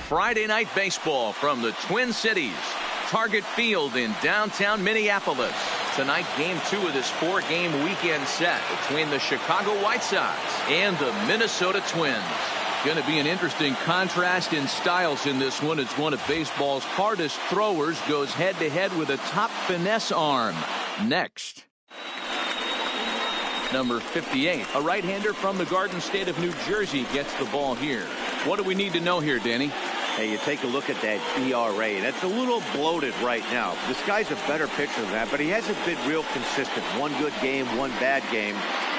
Friday night baseball from the Twin Cities. Target Field in downtown Minneapolis. Tonight, game 2 of this 4-game weekend set between the Chicago White Sox and the Minnesota Twins. Going to be an interesting contrast in styles in this one. It's one of baseball's hardest throwers goes head-to-head with a top finesse arm. Next. Number 58, a right-hander from the Garden State of New Jersey, gets the ball here. What do we need to know here, Danny? Hey, you take a look at that ERA. That's a little bloated right now. This guy's a better pitcher than that, but he hasn't been real consistent. One good game, one bad game.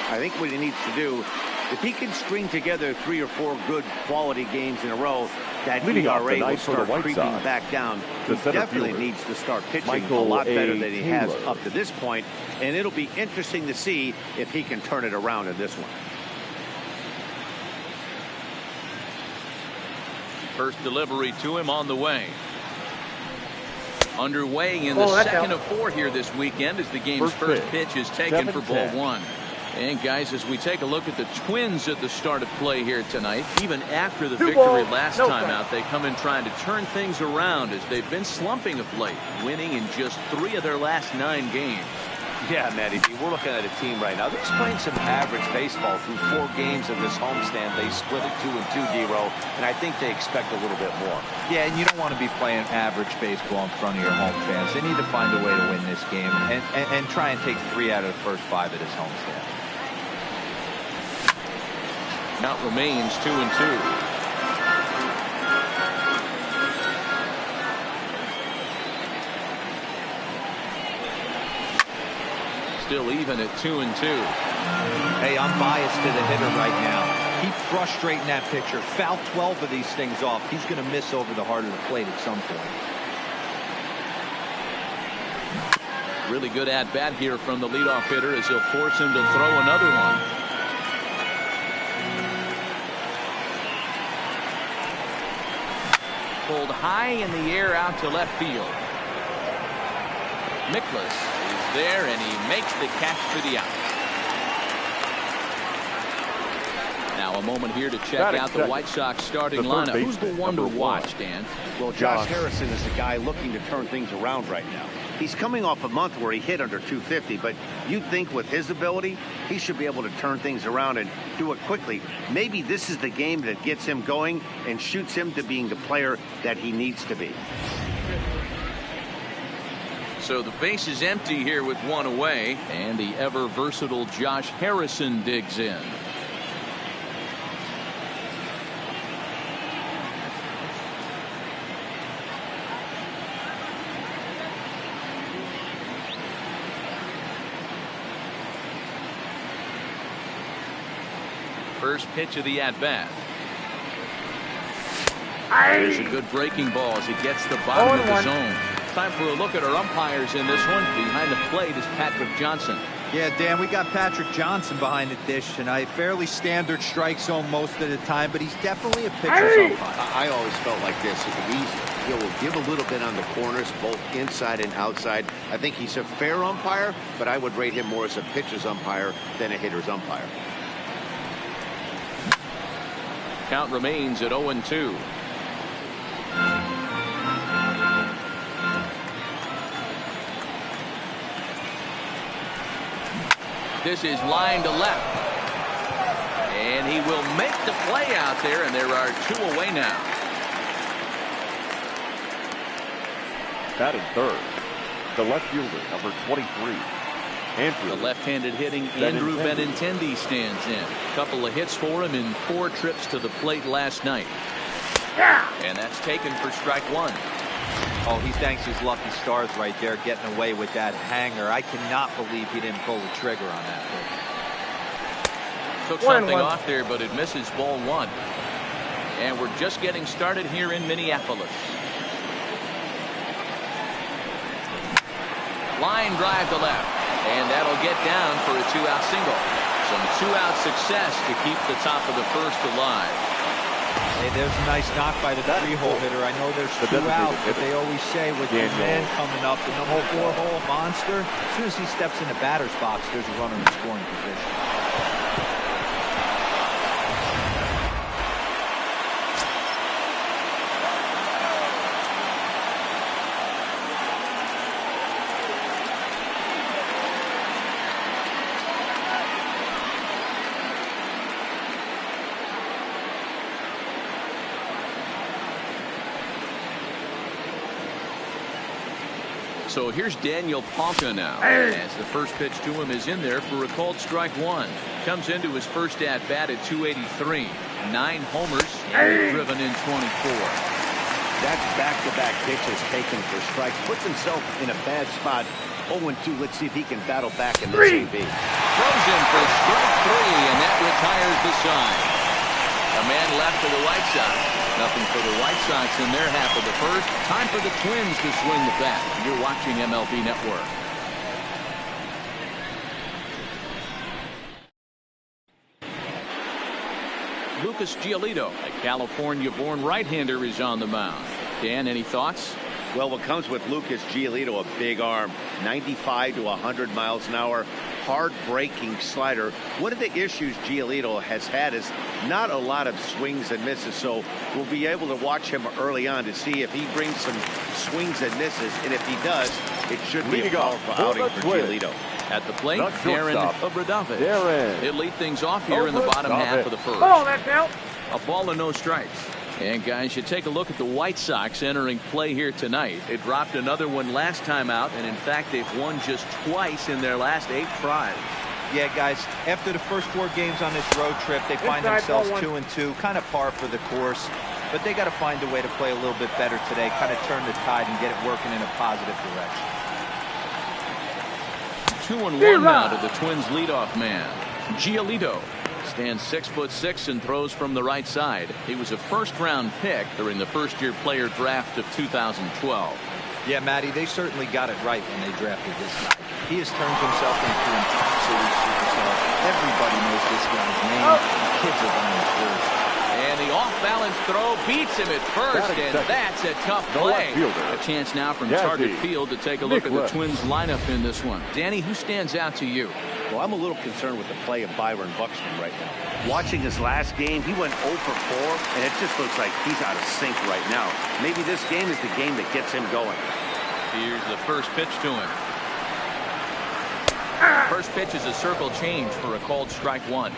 I think what he needs to do, if he can string together 3 or 4 good quality games in a row, that ERA will start creeping back down. He definitely needs to start pitching a lot better than he has up to this point, and it'll be interesting to see if he can turn it around in this one. First delivery to him on the way. Underway in the second of 4 here this weekend as the game's first pitch is taken for ball 1. And guys, as we take a look at the Twins at the start of play here tonight, even after the victory last time out, they come in trying to turn things around as they've been slumping of late, winning in just 3 of their last 9 games. Yeah, Matty, we're looking at a team right now that's playing some average baseball through 4 games of this homestand. They split it 2-2, D-Row, and I think they expect a little bit more. Yeah, and you don't want to be playing average baseball in front of your home fans. They need to find a way to win this game and try and take 3 out of the first 5 at his homestand. Count remains 2-2. Still even at 2-2. Hey, I'm biased to the hitter right now. Keep frustrating that pitcher. Foul 12 of these things off. He's going to miss over the heart of the plate at some point. Really good at bat here from the leadoff hitter as he'll force him to throw another one. Pulled high in the air out to left field. Mikolas is there and he makes the catch for the out. Now a moment here to check out the White Sox starting lineup. Who's the one to watch, Dan? Well, Josh Harrison is the guy looking to turn things around right now. He's coming off a month where he hit under 250, but you'd think with his ability, he should be able to turn things around and do it quickly. Maybe this is the game that gets him going and shoots him to being the player that he needs to be. So the base is empty here with 1 away, and the ever versatile Josh Harrison digs in. First pitch of the at-bat. There's a good breaking ball as he gets the bottom of the zone. Time for a look at our umpires in this one. Behind the plate is Patrick Johnson. Yeah, Dan, we got Patrick Johnson behind the dish tonight. Fairly standard strike zone most of the time, but he's definitely a pitcher's umpire. I always felt like this. He will give a little bit on the corners, both inside and outside. I think he's a fair umpire, but I would rate him more as a pitcher's umpire than a hitter's umpire. Count remains at 0-2. This is line to left. And he will make the play out there, and there are 2 away now. Batting third, the left fielder, number 23. Andrew. The left-handed hitting Andrew Benintendi stands in. A couple of hits for him in 4 trips to the plate last night. And that's taken for strike 1. Oh, he thanks his lucky stars right there getting away with that hanger. I cannot believe he didn't pull the trigger on that pitch. Took something off there, but it misses ball 1. And we're just getting started here in Minneapolis. Line drive to left. And that'll get down for a 2-out single. Some 2-out success to keep the top of the first alive. Hey, there's a nice knock by the 3-hole hitter. I know there's 2 outs, but they always say with the man coming up, the number 4-hole monster, as soon as he steps in the batter's box, there's a runner in scoring position. So here's Daniel Palka now, as the first pitch to him is in there for a called strike one. Comes into his first at bat at 283. 9 homers, driven in 24. That's back-to-back pitches taken for strikes. Puts himself in a bad spot. 0-2. Let's see if he can battle back in this AB. Throws in for strike 3, and that retires the side. A man left for the White Sox. Nothing for the White Sox in their half of the first. Time for the Twins to swing the bat. You're watching MLB Network. Lucas Giolito, a California-born right-hander, is on the mound. Dan, any thoughts? Well, what comes with Lucas Giolito, a big arm, 95 to 100 miles an hour, hard-breaking slider. One of the issues Giolito has had is not a lot of swings and misses, so we'll be able to watch him early on to see if he brings some swings and misses, and if he does, it should be a powerful outing for Giolito. At the plate, Darren Obradovich. He'll lead things off here in the bottom half of the first. Oh, that's out. A ball and no strikes. And guys, you take a look at the White Sox entering play here tonight. They dropped another one last time out, and in fact they've won just twice in their last 8 tries. Yeah, guys, after the first 4 games on this road trip, they find themselves 2-2, kind of par for the course. But they got to find a way to play a little bit better today, kind of turn the tide and get it working in a positive direction. 2-1 now to the Twins leadoff man. Giolito stands 6'6" and throws from the right side. He was a first-round pick during the first-year player draft of 2012. Yeah, Matty, they certainly got it right when they drafted this guy. He has turned himself into an absolute superstar. Everybody knows this guy's name. The kids are buying his jersey. And the off-balance throw beats him at first, and that's a tough play. A chance now from target field to take a look at the Twins lineup in this one. Danny, who stands out to you? Well, I'm a little concerned with the play of Byron Buxton right now. Watching his last game, he went 0 for 4, and it just looks like he's out of sync right now. Maybe this game is the game that gets him going. Here's the first pitch to him. First pitch is a circle change for a called strike one.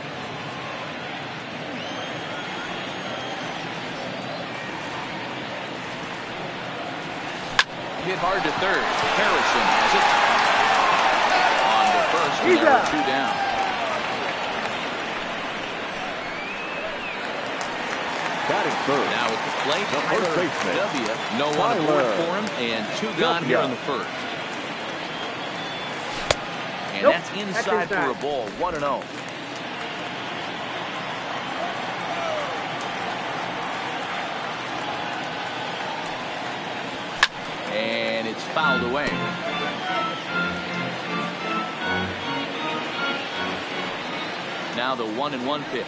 Hit hard to third. Harrison has it. On to first, and there are 2 down. Batting third. Now at the plate, Tyler W. No one aboard for him, and 2 gone here in the first. And that's inside for a ball. 1-0. And it's fouled away. Now the 1-1 pitch.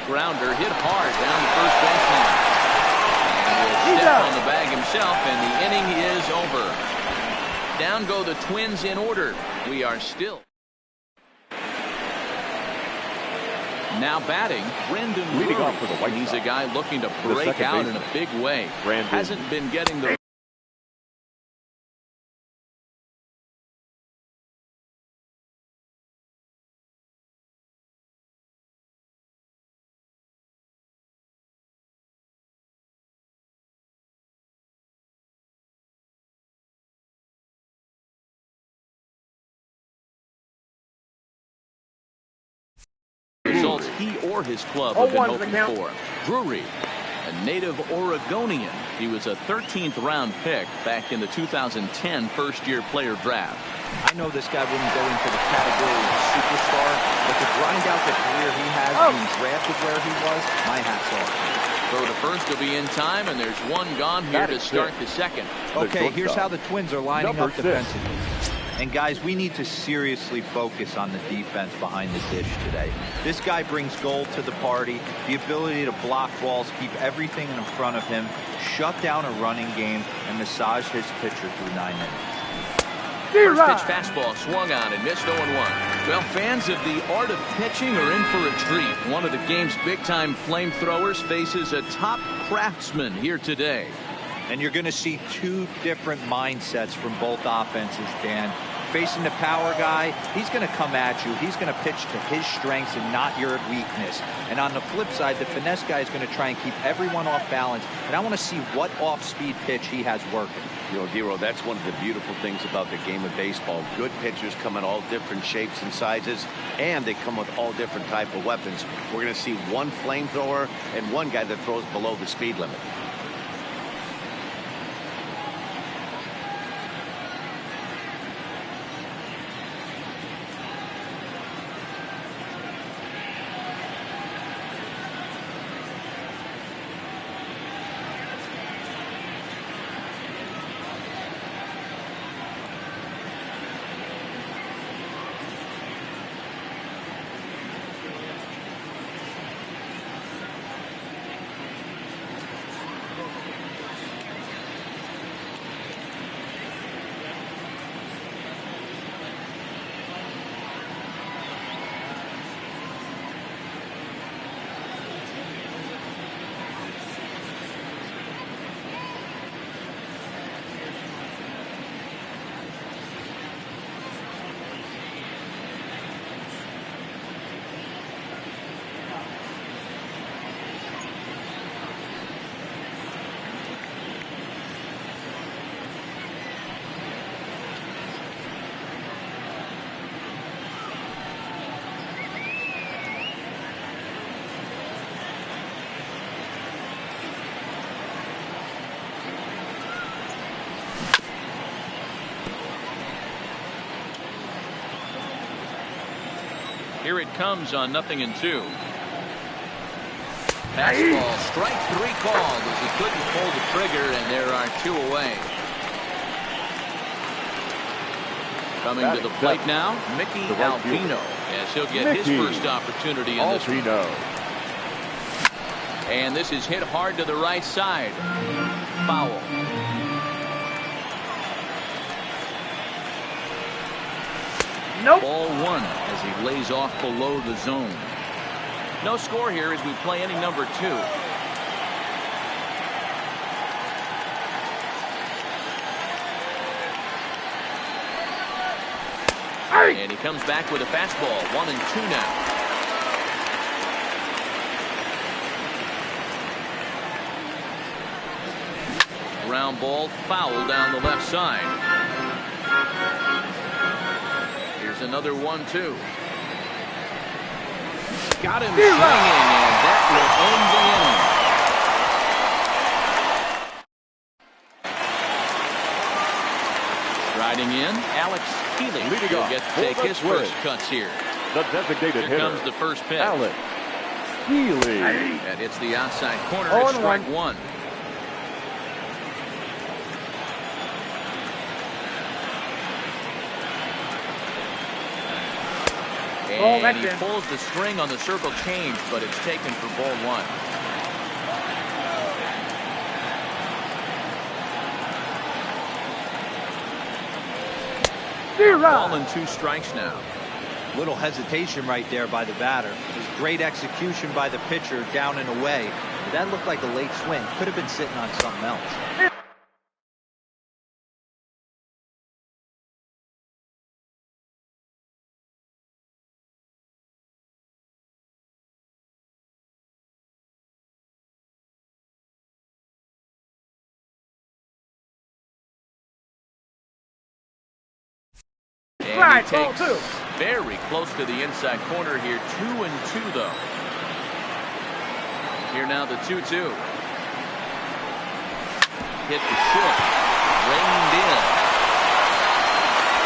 Grounder hit hard down the first baseline. And will step on the bag himself, and the inning is over. Down go the Twins in order. We are still. Now batting, Brendan Leading Drury. off for the White He's Sox. a guy looking to break out in a big way. Hasn't been getting the results he or his club have been hoping for. Drury, a native Oregonian. He was a 13th round pick back in the 2010 first-year player draft. I know this guy wouldn't go into the category of superstar, but to grind out the career he has being drafted where he was, my hat's off. Throw to first will be in time, and there's 1 gone here to start the second. Okay, here's how the Twins are lining up defensively. And guys, we need to seriously focus on the defense behind the dish today. This guy brings gold to the party, the ability to block balls, keep everything in front of him, shut down a running game, and massage his pitcher through 9 innings. First pitch fastball swung on and missed 0-1. Well, fans of the art of pitching are in for a treat. One of the game's big-time flamethrowers faces a top craftsman here today. And you're going to see 2 different mindsets from both offenses, Dan. facing the power guy, he's going to come at you. He's going to pitch to his strengths and not your weakness. And on the flip side, the finesse guy is going to try and keep everyone off balance. And I want to see what off-speed pitch he has working. You know, Dero, that's one of the beautiful things about the game of baseball. Good pitchers come in all different shapes and sizes, and they come with all different type of weapons. We're going to see one flamethrower and one guy that throws below the speed limit. Here it comes on 0-2. Fastball, strike 3 called as he couldn't pull the trigger, and there are 2 away. Coming to the plate now, Mickey Alvino, as he'll get his first opportunity in this one. And this is hit hard to the right side. Foul. Nope. Ball 1 as he lays off below the zone. No score here as we play inning number 2. And he comes back with a fastball. 1-2 now. Ground ball, foul down the left side. Here's another 1-2. Got him swinging, and that will end the inning. Riding in, Alex Healy. He'll get to take his first cuts here. The designated Here hitter, comes the first pitch. Alex Healy. And it's the outside corner. It's strike 1. And he pulls the string on the circle change, but it's taken for ball 1. Ball and 2 strikes now. Little hesitation right there by the batter. It was great execution by the pitcher down and away. But that looked like a late swing. Could have been sitting on something else. And he takes very close to the inside corner here. 2-2 though. Here now the 2-2. Hit the short. Reined in.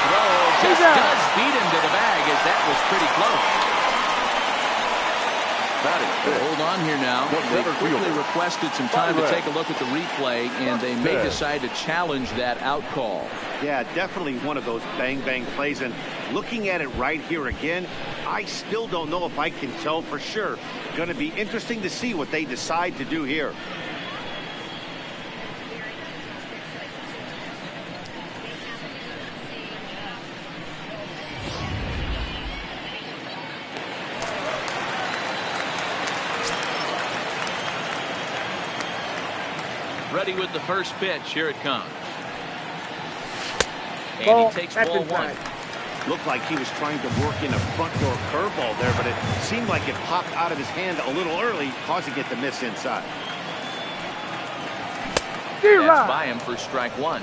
Throw just does beat him to the bag as that was pretty close. Hold on here now. They quickly requested some time to take a look at the replay, and they may decide to challenge that out call. Yeah, definitely one of those bang-bang plays. And looking at it right here again, I still don't know if I can tell for sure. Going to be interesting to see what they decide to do here. Ready with the first pitch. Here it comes. And he takes ball 1. Looked like he was trying to work in a front door curveball there, but it seemed like it popped out of his hand a little early, causing it to miss inside. That's by him for strike one.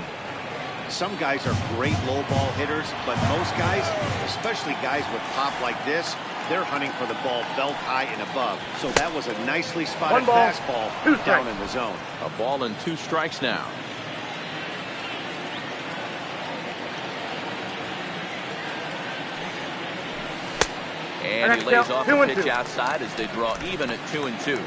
Some guys are great low ball hitters, but most guys, especially guys with pop like this, they're hunting for the ball belt high and above. So that was a nicely spotted fastball down in the zone. A ball and 2 strikes now. And he lays off the pitch outside as they draw even at 2-2.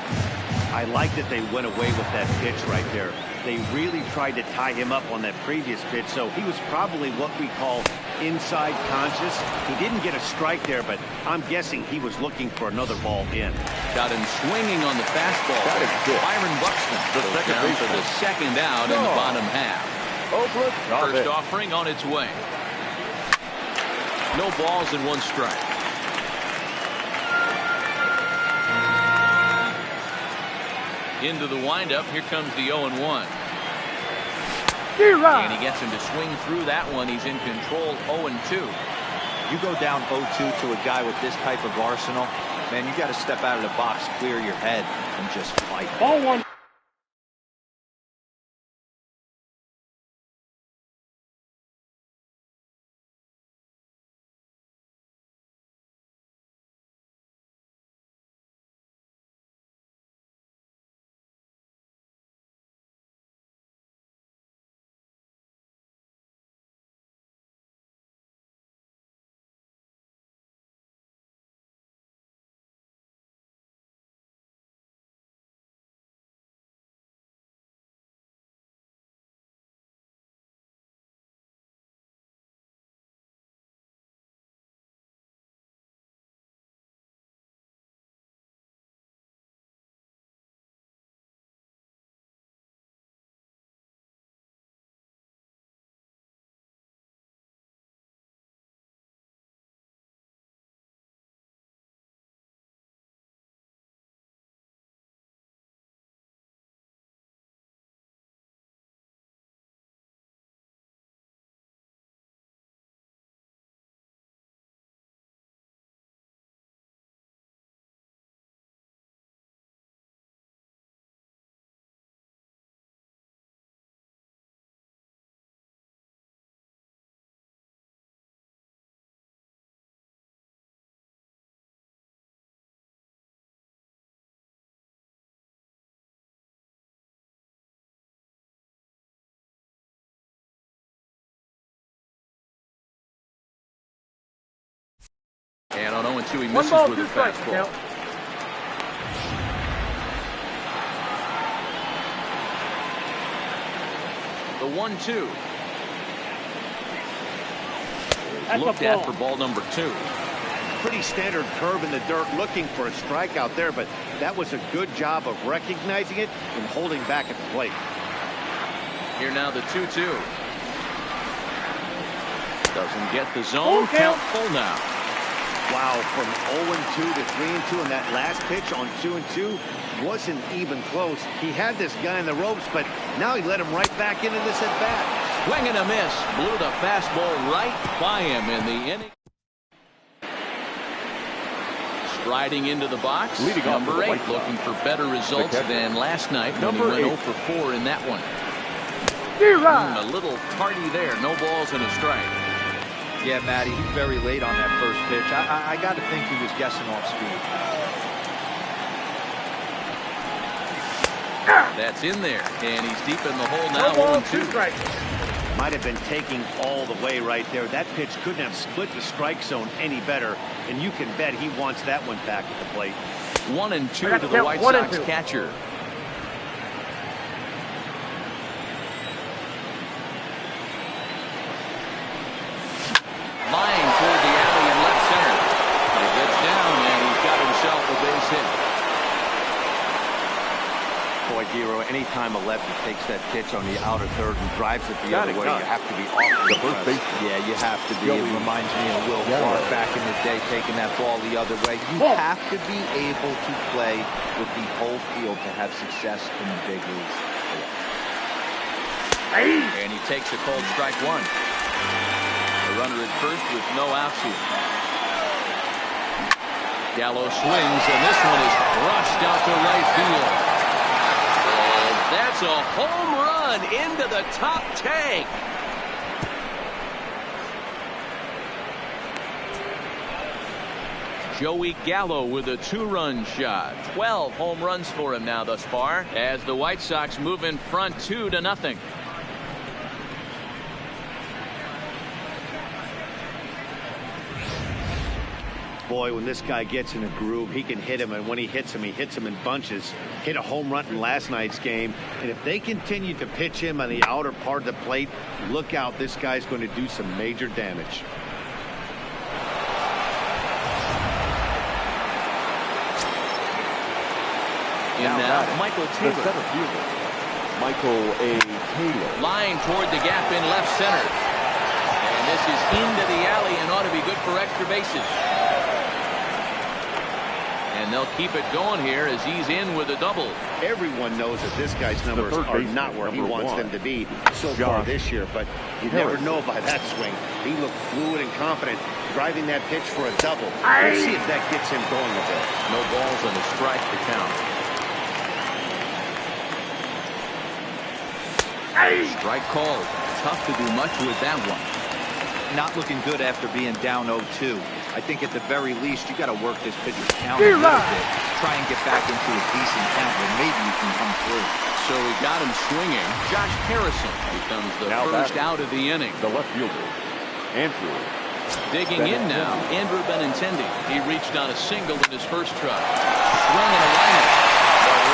I like that they went away with that pitch right there. They really tried to tie him up on that previous pitch, so he was probably what we call inside conscious. He didn't get a strike there, but I'm guessing he was looking for another ball in. Got him swinging on the fastball. Byron Buxton goes down for the second out in the bottom half. First offering on its way. No balls and 1 strike. Into the windup. Here comes the 0-1. And he gets him to swing through that one. He's in control. 0-2. You go down 0-2 to a guy with this type of arsenal, man, you got to step out of the box, clear your head, and just fight. Ball 1. And on 0-2, he misses with a fastball. The 1-2. Looked at for ball number 2. Pretty standard curve in the dirt, looking for a strikeout there, but that was a good job of recognizing it and holding back at the plate. Here now the 2-2. Doesn't get the zone. Count full now. Wow, from 0-2 to 3-2, and that last pitch on 2-2 wasn't even close. He had this guy in the ropes, but now he let him right back into this at bat. Swing and a miss. Blew the fastball right by him in the inning. Striding into the box. Leading number 8, White looking for better results than last night when Number he went 8. 0 for 4 in that one. A little tardy there. No balls and a strike. Yeah, Matty, he's very late on that first pitch. I got to think he was guessing off speed. That's in there, and he's deep in the hole now. 0-2. Might have been taking all the way right there. That pitch couldn't have split the strike zone any better, and you can bet he wants that one back at the plate. 1-2 to the White Sox catcher. Line toward the alley in left center. He gets down, and he's got himself a base hit. Boy, Giro, anytime a lefty takes that pitch on the outer third and drives it the other way, you have to be off The first base. Yeah, you have to be. It reminds me of Will Clark back in the day taking that ball the other way. You have to be able to play with the whole field to have success in the big leagues. And he takes a cold strike 1. The runner at first with no outs here. Gallo swings, and this one is crushed out to right field. And that's a home run into the top tank. Joey Gallo with a 2-run shot. 12 home runs for him now thus far, as the White Sox move in front 2-0. Boy, when this guy gets in a groove, he can hit him, and when he hits him in bunches. Hit a home run in last night's game, and if they continue to pitch him on the outer part of the plate, look out, this guy's going to do some major damage. Now, Michael Taylor. The center fielder, Michael A. Taylor. Line toward the gap in left center. And this is into the alley and ought to be good for extra bases. And they'll keep it going here as he's in with a double. Everyone knows that this guy's numbers are not where he wants them to be so far this year, but you never know by that swing. He looked fluid and confident, driving that pitch for a double. Let's see if that gets him going a bit. No balls and a strike to count. Strike called. Tough to do much with that one. Not looking good after being down 0-2. I think at the very least, you got to work this pitcher's count a little bit. Try and get back into a decent count where maybe you can come through. So we got him swinging. Josh Harrison becomes the first out of the inning. The left fielder, Andrew. Digging in now, Andrew Benintendi. He reached on a single in his first try. Swing and a lineup.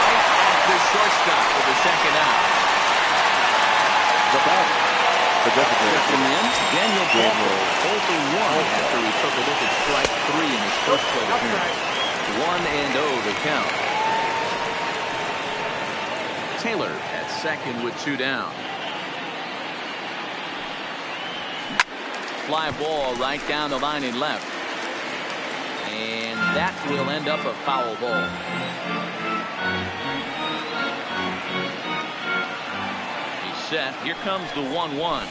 Right at the shortstop for the second out. The batter, the designated Checking in, Daniel Palmer, 0-1 after he took a look at strike 3 in his first plate appearance. 1-0 the count. Taylor at second with 2 down. Fly ball right down the line in left. And that will end up a foul ball. Set. Here comes the 1-1.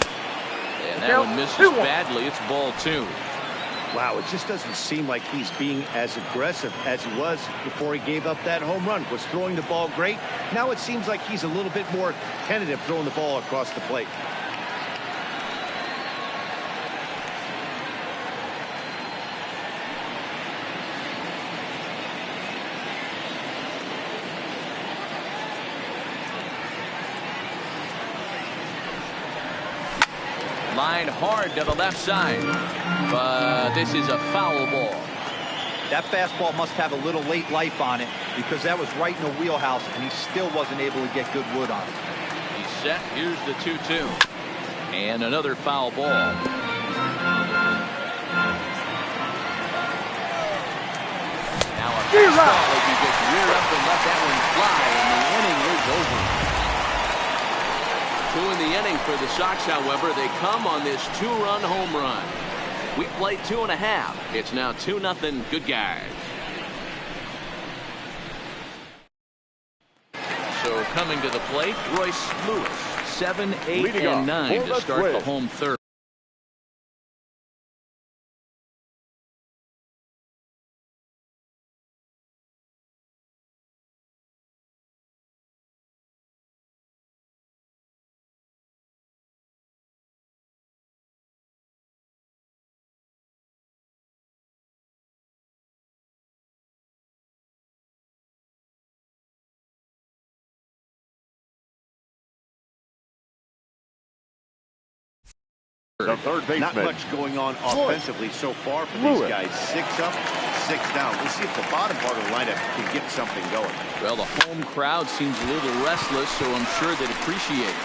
And that one misses badly. It's ball 2. Wow, it just doesn't seem like he's being as aggressive as he was before he gave up that home run. Was throwing the ball great. Now it seems like he's a little bit more tentative throwing the ball across the plate. Line hard to the left side, but this is a foul ball. That fastball must have a little late life on it because that was right in the wheelhouse and he still wasn't able to get good wood on it. He's set. Here's the 2-2. And another foul ball. Now a fastball as he gets rear up and let that one fly, and the inning is over. 2 in the inning for the Sox, however. They come on this 2-run home run. We played 2.5. It's now 2-0. Good guys. So coming to the plate, Royce Lewis. 7, 8, and 9 to start the home third. The third baseman. Not much going on offensively so far for these guys. 6 up, 6 down. We'll see if the bottom part of the lineup can get something going. Well, the home crowd seems a little restless, so I'm sure they'd appreciate it.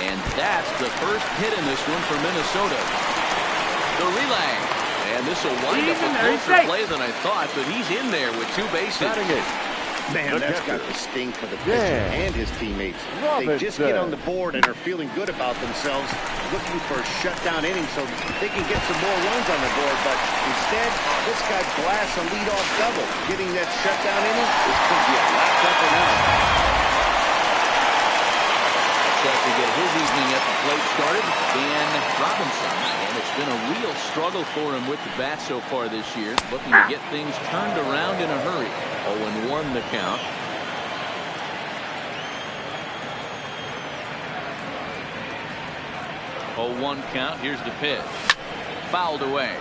And that's the first hit in this one for Minnesota. The relay. And this will wind up a closer play than I thought, but he's in there with 2 bases. Man, that's got the sting for the pitcher and his teammates. They just get on the board and are feeling good about themselves, looking for a shutdown inning so they can get some more runs on the board. But instead, this guy blasts a leadoff double. Getting that shutdown inning is going to be a lot tougher now. Set to get his evening at the plate started, Dan Robinson. And it's been a real struggle for him with the bat so far this year. Looking to get things turned around in a hurry. 0-1 the count. Oh, 1 count. Here's the pitch. Fouled away.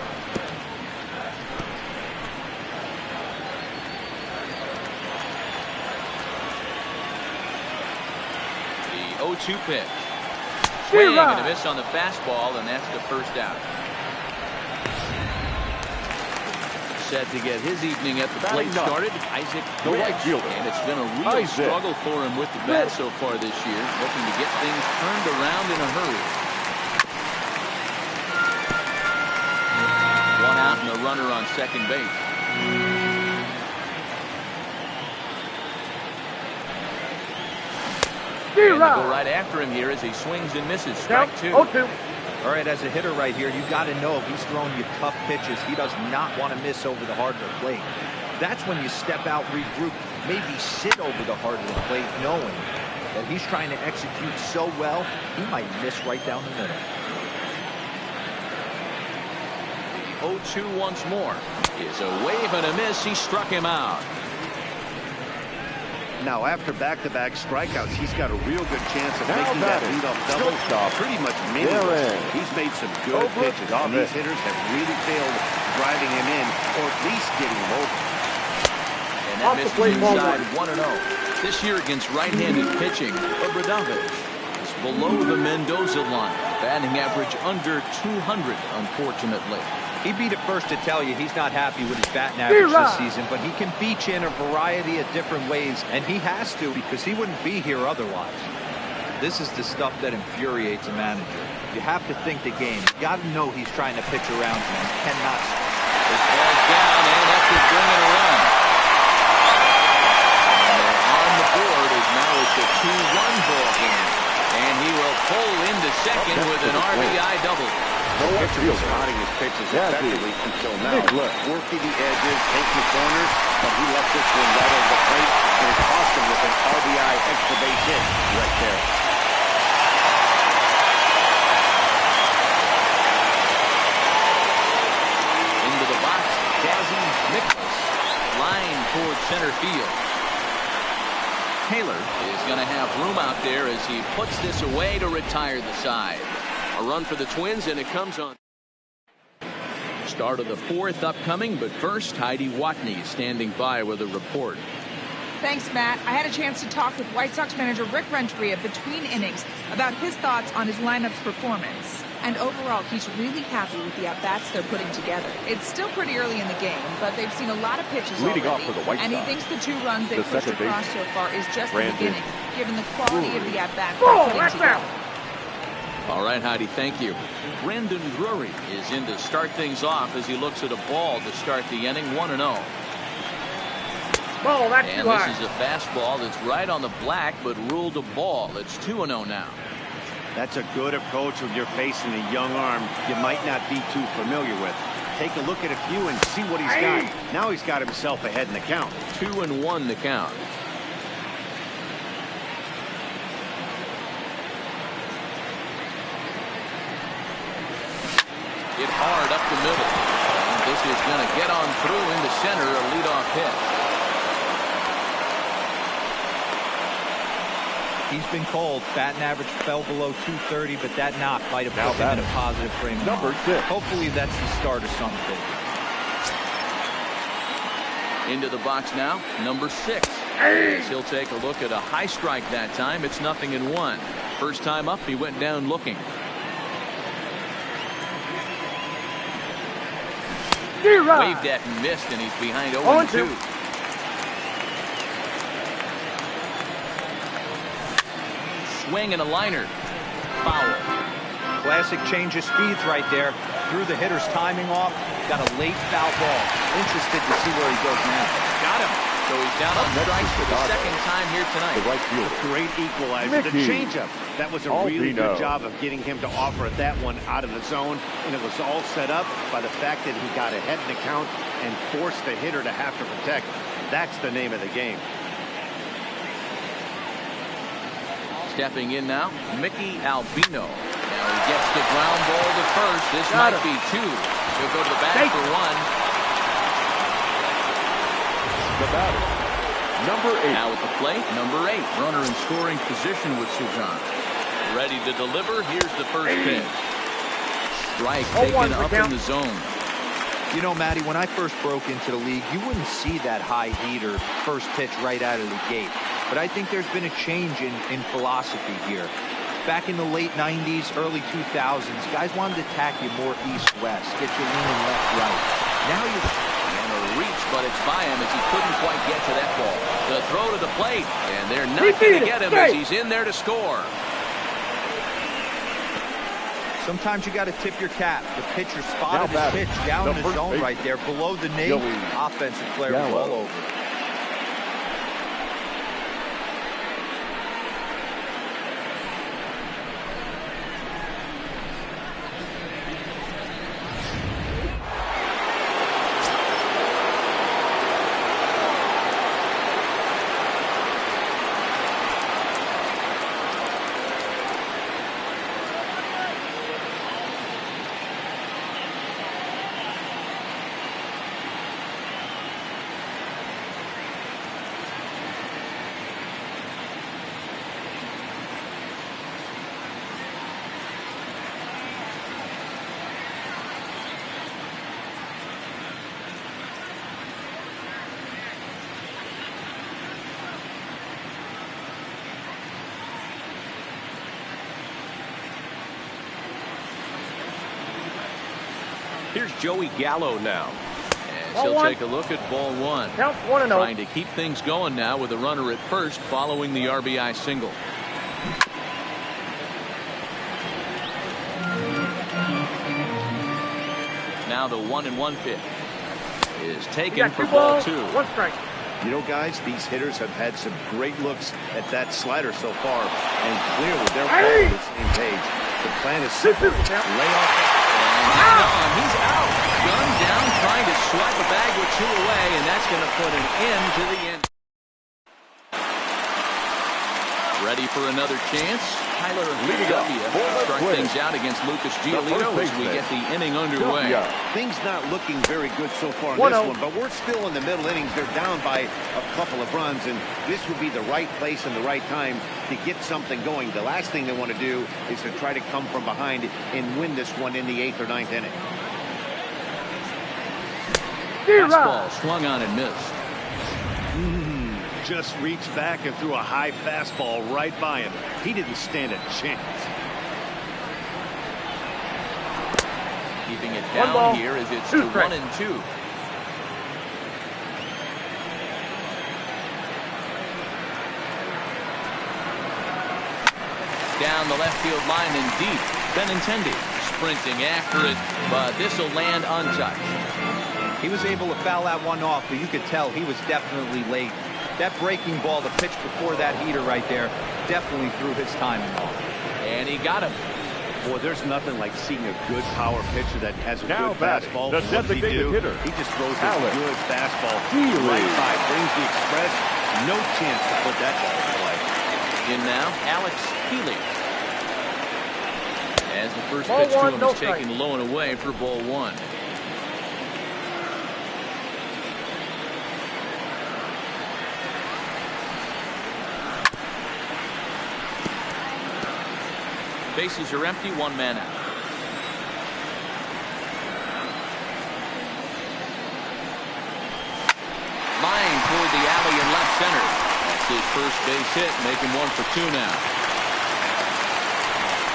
The 0-2 pitch. Swing and a miss on the fastball, and that's the first out. Set to get his evening at the plate started, Isaac Ridge. And it's been a real struggle for him with the bat so far this year. Looking to get things turned around in a hurry. 1 out and a runner on second base. And they'll go right after him here as he swings and misses. Strike 2. 0-2. All right, as a hitter right here, you got to know if he's throwing you tough pitches, he does not want to miss over the heart of the plate. That's when you step out, regroup, maybe sit over the heart of the plate, knowing that he's trying to execute so well, he might miss right down the middle. 0-2 once more. Is a wave and a miss. He struck him out. Now, after back-to-back strikeouts, he's got a real good chance of making that leadoff double pretty much meaningless. He's made some good pitches, and these hitters have really failed driving him in, or at least getting him over. And that misses inside 1-0. This year against right-handed pitching, Obradovich is below the Mendoza line. Batting average under 200, unfortunately. He'd be the first to tell you he's not happy with his batting average this season, but he can beat you in a variety of different ways, and he has to because he wouldn't be here otherwise. This is the stuff that infuriates a manager. You have to think the game. You got to know he's trying to pitch around you. You cannot. This ball's down, and that could bring in a run. And on the board is now it's a 2-1 ball game, and he will pull into second with an RBI double. The pitcher was spotting his pitches effectively until now. Working the edges, taking the corners, but he left this one right over the plate, and it cost him with an RBI extra base hit right there. Into the box, Jazzy Nicholas, line towards center field. Taylor is going to have room out there as he puts this away to retire the side. A run for the Twins, and it comes on. Start of the 4th upcoming, but first, Heidi Watney standing by with a report. Thanks, Matt. I had a chance to talk with White Sox manager Rick Renteria between innings about his thoughts on his lineup's performance. And overall, he's really happy with the at-bats they're putting together. It's still pretty early in the game, but they've seen a lot of pitches Leading already. off for the White and he Sox, thinks the 2 runs they've pushed across so far is just the beginning, given the quality of the at-bat they're putting together. All right, Heidi, thank you. Brandon Drury is in to start things off as he looks at a ball to start the inning. 1-0. Ball, that's and too high. This is a fastball that's right on the black, but ruled a ball. It's 2-0 now. That's a good approach when you're facing a young arm you might not be too familiar with. Take a look at a few and see what he's got. Now he's got himself ahead in the count. 2-1 the count. Hit hard up the middle. And this is going to get on through into center, a leadoff hit. He's been cold. Batting average fell below 230, but that knock might have put him in a positive frame of mind. Hopefully that's the start of something. Into the box now, number 6. As he'll take a look at a high strike that time. It's 0-1. First time up, he went down looking. Waved at and missed, and he's behind 0-2. Swing and a liner. Foul. Classic change of speeds right there. Threw the hitter's timing off. Got a late foul ball. Interested to see where he goes now. Got him. So he's down on strikes for the second time here tonight. The right fielder. Great equalizer. The changeup. That was a really good job of getting him to offer at that one out of the zone. And it was all set up by the fact that he got ahead in the count and forced the hitter to have to protect. That's the name of the game. Stepping in now, Mickey Albino. Now he gets the ground ball to first. This might be two. He'll go to the bag for one. The batter, number 8. Now at the plate, number 8. Runner in scoring position with Sujan. Ready to deliver. Here's the first pitch. Strike taken up in the zone. You know, Matty, when I first broke into the league, you wouldn't see that high heater first pitch right out of the gate. But I think there's been a change in philosophy here. Back in the late 90s, early 2000s, guys wanted to attack you more east-west, get you leaning left-right. Now you're... And a reach, but it's by him as he couldn't quite get to that ball. The throw to the plate, and they're not going to get him as he's in there to score. Sometimes you got to tip your cap. The pitcher spotted his pitch down in the zone right there, below the knee. Offensive player was all over. Here's Joey Gallo now. As he'll take a look at ball one. Count 1-0. Trying to keep things going now with a runner at first following the RBI single. Now the 1-1 pitch is taken for ball 2. 1 strike. You know, guys, these hitters have had some great looks at that slider so far, and clearly they're all on the same page. The plan is simple. Lay off. He's out. Gunned down, trying to swipe a bag with 2 away, and that's going to put an end to the end. Ready for another chance? Tyler Leavia start things out against Lucas Giolito as we get the inning underway. Things not looking very good so far in this one, but we're still in the middle innings. They're down by a couple of runs, and this would be the right place and the right time to get something going. The last thing they want to do is to try to come from behind and win this one in the 8th or 9th inning. Fastball swung on and missed. Just reached back and threw a high fastball right by him. He didn't stand a chance. Keeping it down here as it's 1-2. Down the left field line and deep. Benintendi sprinting after it, but this will land untouched. He was able to foul that one off, but you could tell he was definitely late. That breaking ball, the pitch before that heater right there, definitely threw his timing off. And he got him. Boy, there's nothing like seeing a good power pitcher that has a good fastball. The designated hitter. He just throws a good fastball right by, brings the express. No chance to put that ball in play. In now, Alex Healy. As the first pitch to him is taken low and away for ball 1. Bases are empty, 1 man out. Line toward the alley in left center. That's his first base hit, making 1 for 2 now.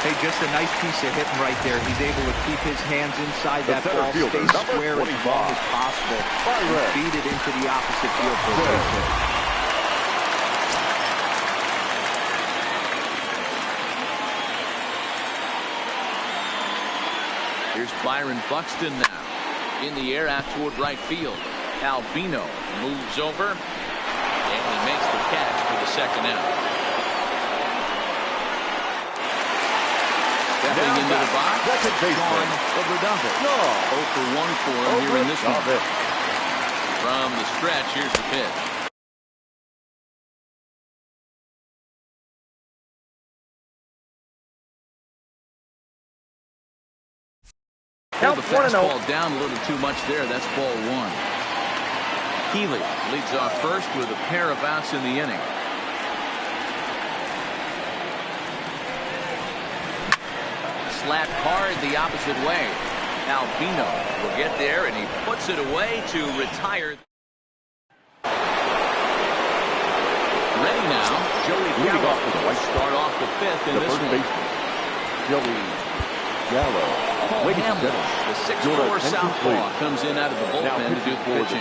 Hey, just a nice piece of hitting right there. He's able to keep his hands inside that ball, stay square as long as possible, and feed it into the opposite field for a base hit. Here's Byron Buxton now. In the air out toward right field. Albino moves over. And he makes the catch for the second out. Stepping into the box. Gone over Duffett. 0 for 1 for him here in this one. From the stretch, here's the pitch. Pulled the Count 1-0. fastball down a little too much there. That's ball one. Healy leads off first with a pair of outs in the inning. Slapped hard the opposite way. Albino will get there, and he puts it away to retire. Ready now, Joey Gallo will start off the fifth in this one. Joey Gallo. Paul Hamels, the 6'4" southpaw, comes in out of the bullpen to do the pitching.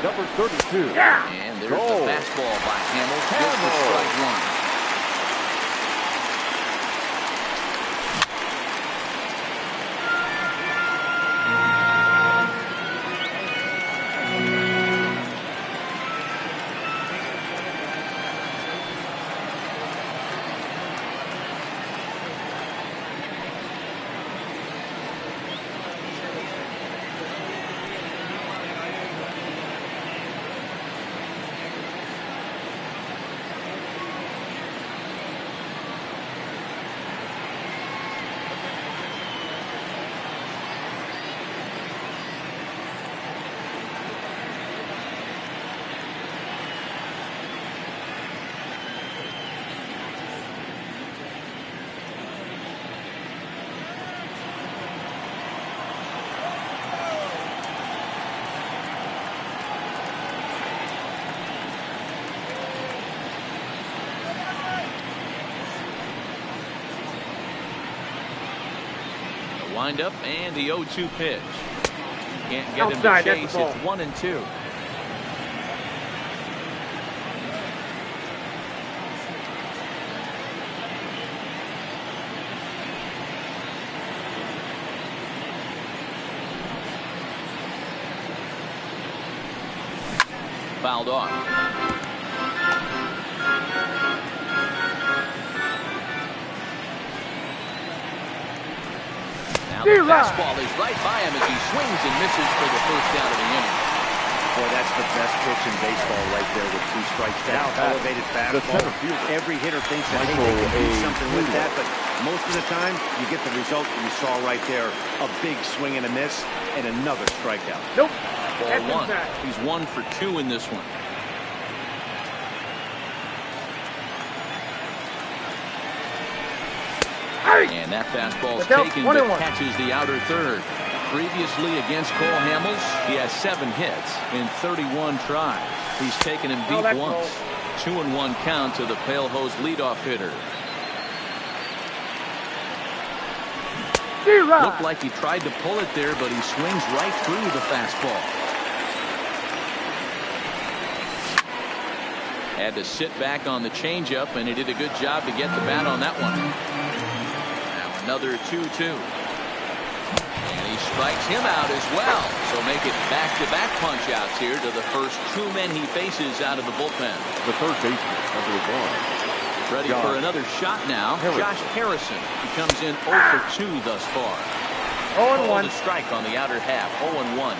Number 32. And there's the fastball by Hamels, good for strike one. Wind up and the 0-2 pitch. Can't get Outside, him to chase. that's It's 1-2. Fouled off. Now the fastball is right by him as he swings and misses for the first out of the inning. Boy, that's the best pitch in baseball right there with 2 strikes. That elevated fastball. Every hitter thinks that they can do something with that, but most of the time you get the result that you saw right there. A big swing and a miss and another strikeout. Nope. Ball one. He's 1 for 2 in this one. And that fastball is taken, but catches the outer third. Previously against Cole Hamels, he has 7 hits in 31 tries. He's taken him deep once. 2-1 count to the Pale Hose leadoff hitter. Looked like he tried to pull it there, but he swings right through the fastball. Had to sit back on the changeup, and he did a good job to get the bat on that one. Now another 2-2. And he strikes him out as well. So make it back-to-back punch-outs here to the first 2 men he faces out of the bullpen. The third baseman, number 1. Ready for another shot now. Josh Harrison. He comes in 0 for 2 thus far. 0-1. The strike on the outer half. 0-1.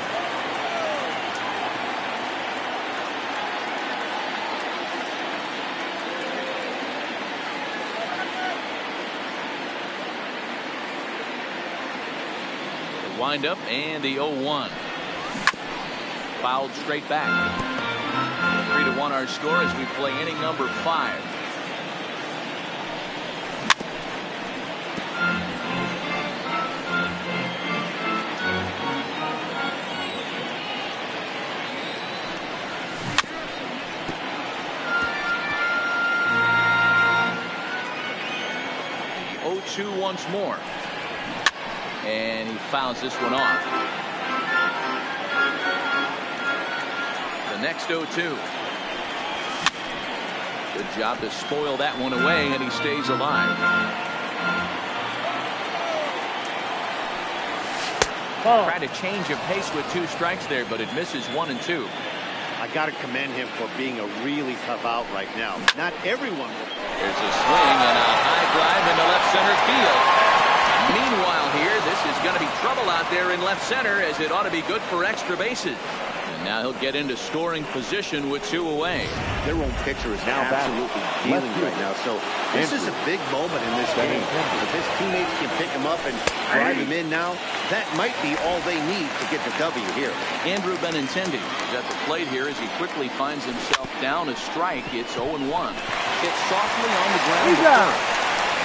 Wind up and the 0-1. Fouled straight back. 3-1 our score as we play inning number 5. The 0-2 once more. And he fouls this one off. The next 0-2. Good job to spoil that one away, and he stays alive. Tried a change of pace with 2 strikes there, but it misses 1 and 2. I got to commend him for being a really tough out right now. Not everyone will. There's a swing and a high drive into left center field. Meanwhile here, this is going to be trouble out there in left center, as it ought to be good for extra bases. And Now he'll get into scoring position with 2 away. Their own pitcher is Now absolutely dealing right now. So this is a big moment in this game. If his teammates can pick him up and drive him in now, that might be all they need to get the W here. Andrew Benintendi is at the plate here as he quickly finds himself down a strike. It's 0-1. Hit softly on the ground to third.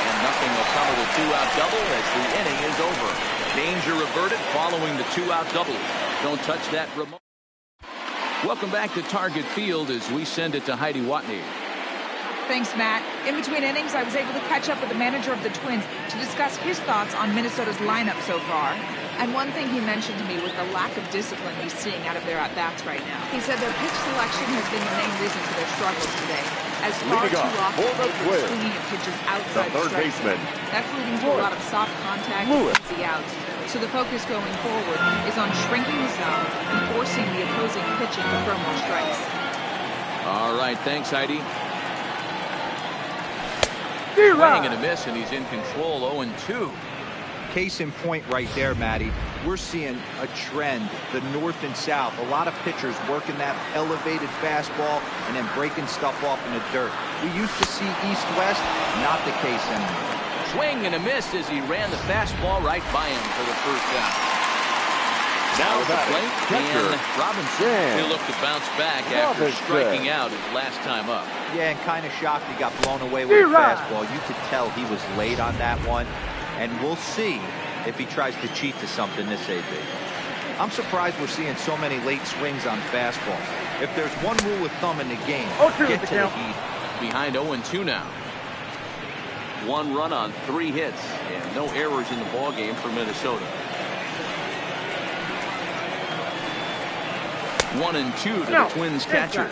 And nothing will come of the 2-out double as the inning is over. Danger averted following the 2-out double. Don't touch that remote. Welcome back to Target Field as we send it to Heidi Watney. Thanks, Matt. In between innings, I was able to catch up with the manager of the Twins to discuss his thoughts on Minnesota's lineup so far. And one thing he mentioned to me was the lack of discipline he's seeing out of their at-bats right now. He said their pitch selection has been the main reason for their struggles today, as far too often they've been swinging at pitches outside the strike zone. That's leading to a lot of soft contact and easy outs. So the focus going forward is on shrinking the zone and forcing the opposing pitching to throw more strikes. All right, thanks, Heidi. Swing and a miss, and he's in control. 0-2. Case in point right there, Matty. We're seeing a trend, the north and south. A lot of pitchers working that elevated fastball and then breaking stuff off in the dirt. We used to see east-west, not the case anymore. Swing and a miss as he ran the fastball right by him for the first out. Now at the plate, and Robinson. He'll look to bounce back after striking out his last time up. Yeah, and kind of shocked he got blown away with a fastball. You could tell he was late on that one, and we'll see if he tries to cheat to something this AB. I'm surprised we're seeing so many late swings on fastballs. If there's one rule of thumb in the game, get to the heat. Behind 0-2 now. 1 run on 3 hits, and no errors in the ballgame for Minnesota. 1-2 to the Twins catcher.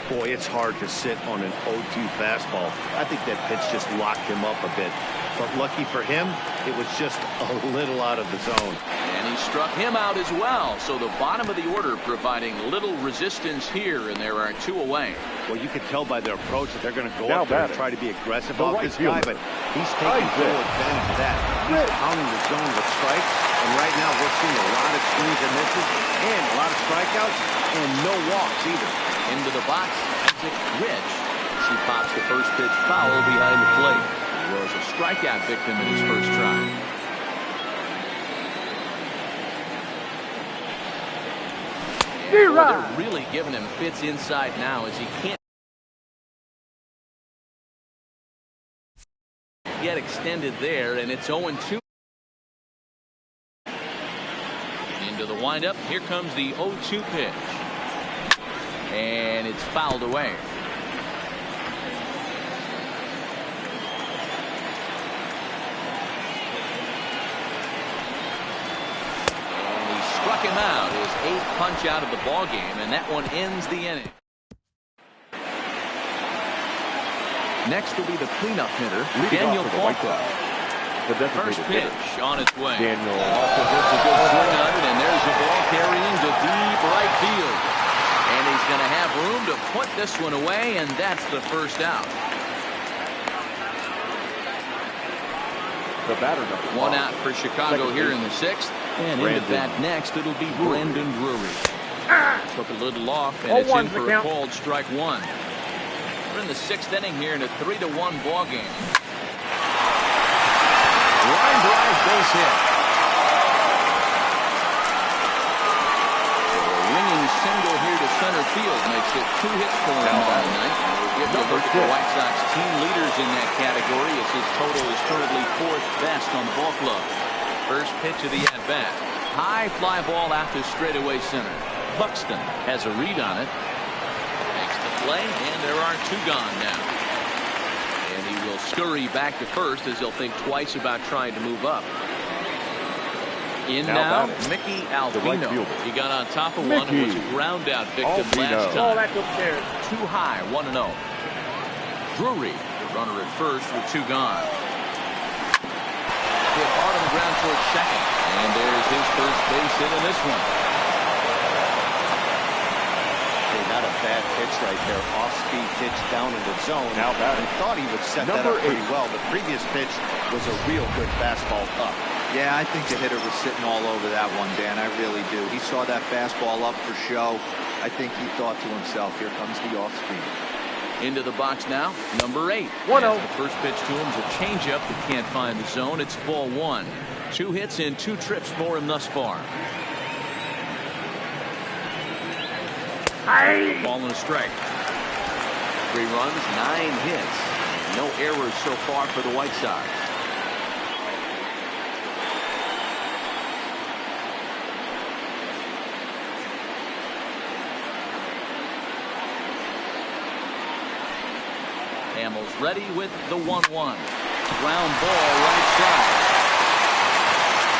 Boy, it's hard to sit on an 0-2 fastball. I think that pitch just locked him up a bit. But lucky for him, it was just a little out of the zone. And he struck him out as well. So the bottom of the order providing little resistance here, and there are 2 away. Well, you can tell by their approach that they're going to go up there and try to be aggressive off this guy, but he's taking full advantage of that. He's pounding the zone with strikes, and right now we're seeing a lot of swings and misses, and a lot of strikeouts, and no walks either. Into the box, Isaac Rich. She pops the first pitch foul behind the plate. He was a strikeout victim in his first try. Well, they're really giving him fits inside now as he can't get extended there, and it's 0-2. Into the windup. Here comes the 0-2 pitch. And it's fouled away. And he struck him out. His 8th punch out of the ball game, and that one ends the inning. Next will be the cleanup hitter, Daniel Falco. The first pitch on its way. Daniel also gets a good swing on it, and there's the ball carrying to deep right field. And he's going to have room to put this one away, and that's the first out. The batter number 1 out for Chicago here in the 6th. And in the bat next, it'll be Brandon Drury. Took a little off, and it's in for a called strike 1. We're in the 6th inning here in a 3-1 ball game. Line drive base hit. Ringing single here to center field makes it 2 hits for him on the night. And we'll give you a look at the White Sox team leaders in that category as his total is currently 4th best on the ball club. First pitch of the at-bat. High fly ball out to straightaway center. Buxton has a read on it. Makes the play, and there are 2 gone now. And he will scurry back to first as he'll think twice about trying to move up. In now, Mickey Alvino. He got on top of one and was a ground out victim last time. Too high, 1-0. Drury, the runner at first with 2 gone. Hit hard on the ground towards second. And there's his first base hit in this one. Hey, not a bad pitch right there. Off-speed pitch down in the zone. Now I thought he would set that up pretty well. The previous pitch was a real good fastball up. Yeah, I think the hitter was sitting all over that one, Dan. I really do. He saw that fastball up for show. I think he thought to himself, here comes the off speed. Into the box now, number 8. 1-0. The first pitch to him is a changeup that can't find the zone. It's ball 1. 2 hits in 2 trips for him thus far. Ball and a strike. 3 runs, 9 hits. No errors so far for the White Sox. Hamels ready with the 1-1. Ground ball right side.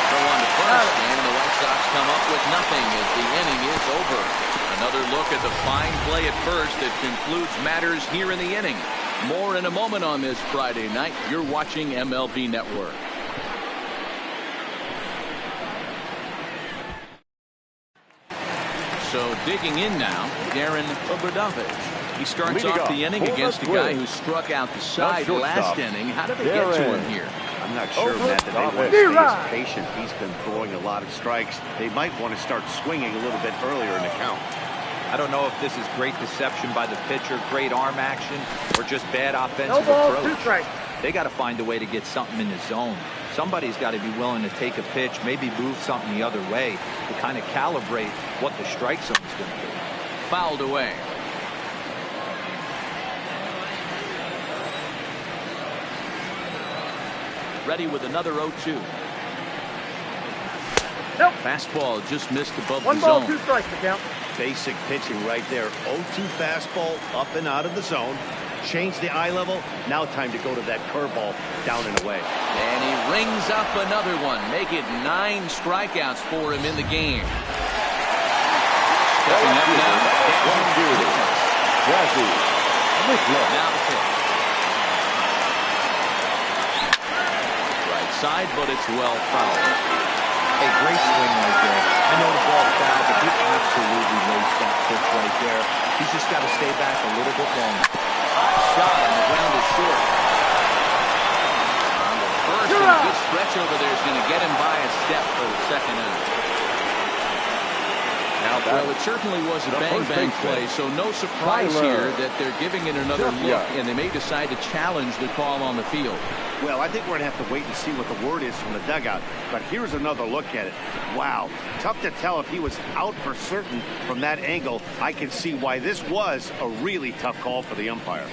Throw on to first, and the White Sox come up with nothing as the inning is over. Another look at the fine play at first that concludes matters here in the inning. More in a moment on this Friday night. You're watching MLB Network. So digging in now, Darren Obradovich. He starts off the inning against a guy who struck out the side last inning. How did they get to him here? I'm not sure, Matt, that they want to stay as patient. He's been throwing a lot of strikes. They might want to start swinging a little bit earlier in the count. I don't know if this is great deception by the pitcher, great arm action, or just bad offensive approach. They got to find a way to get something in the zone. Somebody's got to be willing to take a pitch, maybe move something the other way to kind of calibrate what the strike zone's going to be. Fouled away. Ready with another 0-2. Nope. Fastball just missed above 1 the ball, zone. 2 strikes to count. Basic pitching right there. 0-2 fastball up and out of the zone. Change the eye level. Now time to go to that curveball down and away. And he rings up another one. Make it 9 strikeouts for him in the game. Stepping up now. Now the pitch. Right side, but it's well fouled. A great swing right there. I know the ball foul, but he absolutely laced that pitch right there. He's just got to stay back a little bit longer. Shot on the ground is short. On the first, and a good stretch over there is going to get him by a step for the second out. Well, it certainly was a bang-bang play, so no surprise here that they're giving it another look, and they may decide to challenge the call on the field. Well, I think we're going to have to wait and see what the word is from the dugout. But here's another look at it. Wow. Tough to tell if he was out for certain from that angle. I can see why this was a really tough call for the umpire.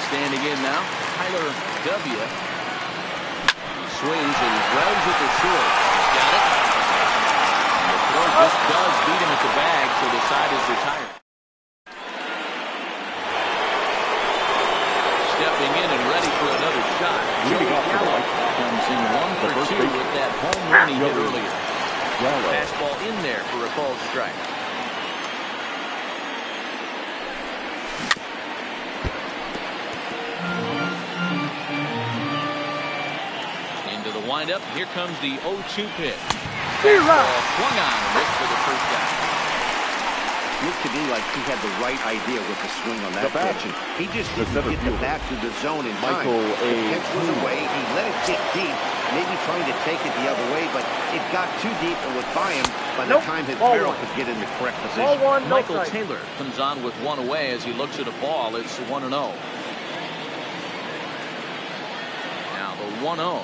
Standing in now, Tyler W. Swings and runs with the short. Got it. And the throw just does beat him at the bag, so the side is retired. Stepping in and ready for another shot. Joey Gallo comes in 1 for 2 with that home run he hit earlier. Fastball in there for a called strike. Windup. Here comes the 0-2 pitch. Swung on and missed for the first down. Looked to me like he had the right idea with the swing on that pitch. And he just didn't get the bat to the zone in time. The pitch was away. He let it get deep, maybe trying to take it the other way, but it got too deep and would buy him by the time his barrel could get in the correct position. Michael Taylor comes on with 1 away as he looks at a ball. It's 1-0. Now the 1-0.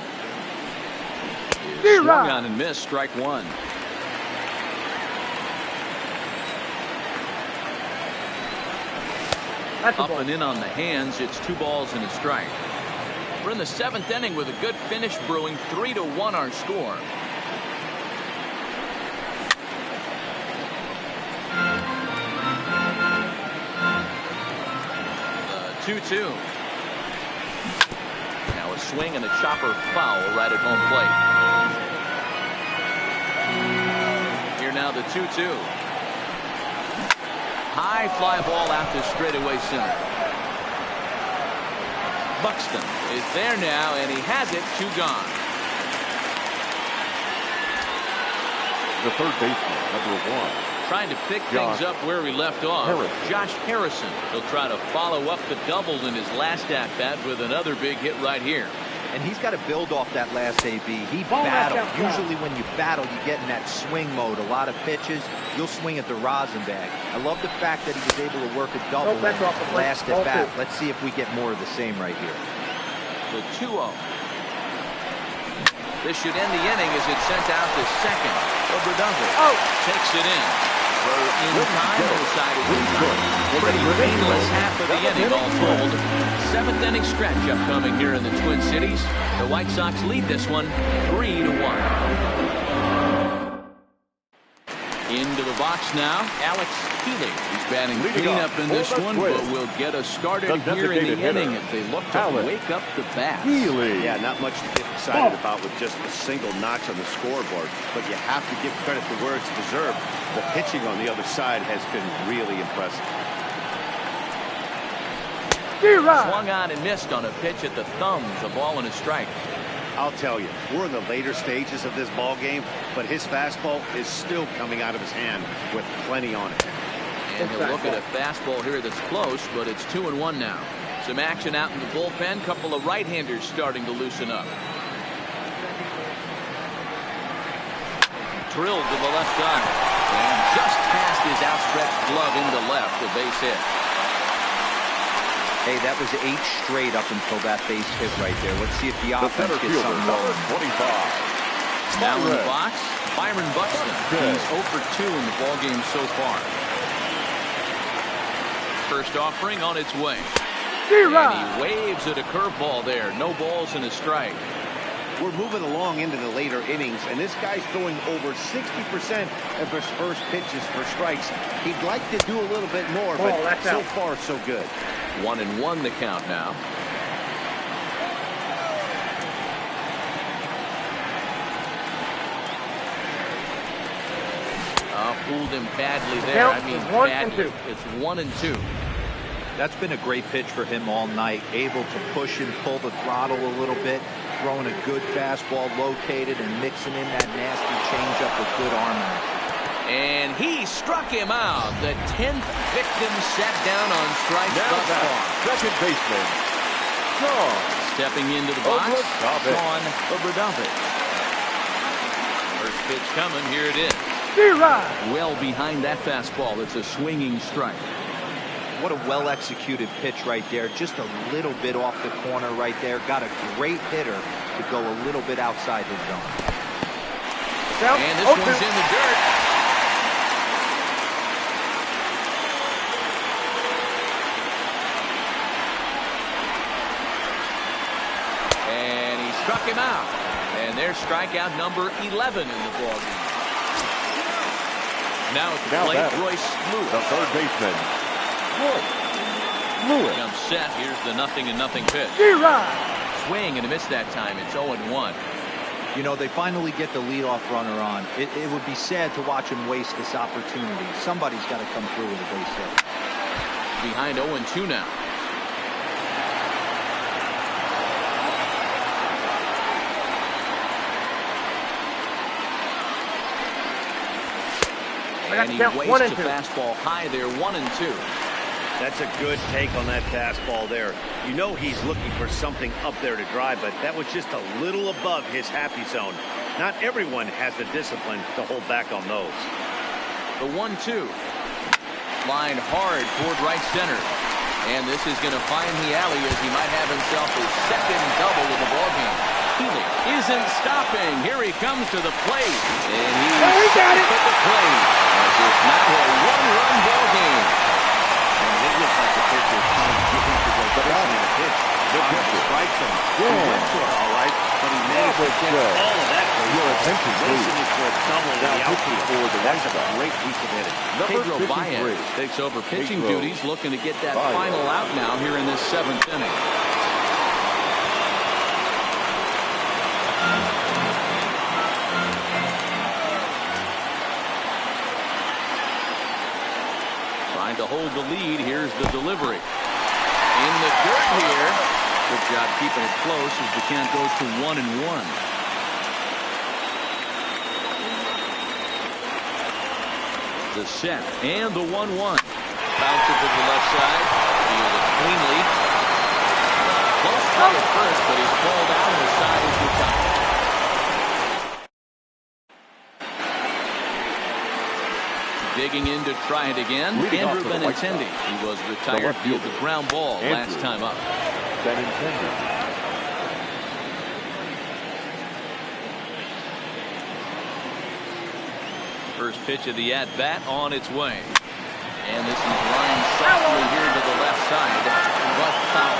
Swung on and missed, strike 1. Up and in on the hands. It's 2 balls and a strike. We're in the 7th inning with a good finish brewing. 3-1 our score. The 2-2. Now a swing and a chopper foul right at home plate. Here now the 2-2. High fly ball out to straightaway center. Buxton is there now, and he has it. 2 gone. The third baseman, number 1. Trying to pick things up where we left off. Josh Harrison. He'll try to follow up the double in his last at-bat with another big hit right here. And he's got to build off that last AB. He battled. Usually when you battle, you get in that swing mode. A lot of pitches, you'll swing at the rosin bag. I love the fact that he was able to work a double in last at bat. Let's see if we get more of the same right here. The 2-0. This should end the inning as it's sent out to second. Obradovich takes it in. Throw in time, no side is in time. Pretty painless half of the inning all told. 7th inning stretch upcoming here in the Twin Cities. The White Sox lead this one 3-1. Into the box now, Alex Healy. He's batting cleanup in this one, but will get us started here in the inning as they look to wake up the bats. Healy. Yeah, not much to get excited about with just a single notch on the scoreboard, but you have to give credit to where it's deserved. The pitching on the other side has been really impressive. Swung on and missed on a pitch at the thumbs, a ball and a strike. I'll tell you, we're in the later stages of this ball game, but his fastball is still coming out of his hand with plenty on it. And he'll look at a fastball here that's close, but it's 2-1 now. Some action out in the bullpen. Couple of right-handers starting to loosen up. Drilled to the left side. And just past his outstretched glove into left, a base hit. Hey, that was 8 straight up until that base hit right there. Let's see if the offense gets something going. 25. Now in the box, Byron Buxton. He's 0 for 2 in the ballgame so far. First offering on its way. And he waves at a curveball there. No balls and a strike. We're moving along into the later innings, and this guy's throwing over 60% of his first pitches for strikes. He'd like to do a little bit more, but so far so good. 1-1 the count now. Fooled him badly there. I mean, badly. It's 1-2. That's been a great pitch for him all night. Able to push and pull the throttle a little bit. Throwing a good fastball located and mixing in that nasty changeup with good arm action. And he struck him out. The 10th victim sat down on strikes thus far. Second baseman, Sean. Stepping into the box, Obradovich. Sean Obradovich. First pitch coming. Here it is. Well behind that fastball. It's a swinging strike. What a well-executed pitch right there. Just a little bit off the corner right there. Got a great hitter to go a little bit outside his zone. And this one's in the dirt. And he struck him out. And there's strikeout number 11 in the ballgame. Now at the plate, Royce Lewis. The third baseman, Lewis. Comes set. Here's the 0-0 pitch. Swing and a miss that time. It's 0-1. You know, they finally get the leadoff runner on. It would be sad to watch him waste this opportunity. Somebody's got to come through with a base hit. Behind 0-2 now. And he wastes a fastball high there, 1-2. That's a good take on that fastball there. You know he's looking for something up there to drive, but that was just a little above his happy zone. Not everyone has the discipline to hold back on those. The 1-2. Lined hard toward right center. And this is going to find the alley as he might have himself his second double in the ballgame. Healy isn't stopping. Here he comes to the plate. And he got it at the plate. As it's now a one-run ballgame. And it looks like the pitcher is trying to get him to go down in the pitch. He strikes him. He went for it all right, but he managed to get all of that. Your attention, please. Racing it for a double in the outfield. That's a great piece of hitting. Pedro Baez takes over pitching duties, looking to get that final out now here in this 7th inning. Trying to hold the lead. Here's the delivery. In the dirt here. Good job keeping it close as the count goes to 1-1. The set and the 1-1. Bounce it to the left side. Fielded cleanly. Close play at first, but he's called out and the side is retired. Digging in to try it again. Andrew Benintendi. He was retired via the ground ball last time up. Benintendi. First pitch of the at-bat on its way. And this is lined softly here to the left side, but foul.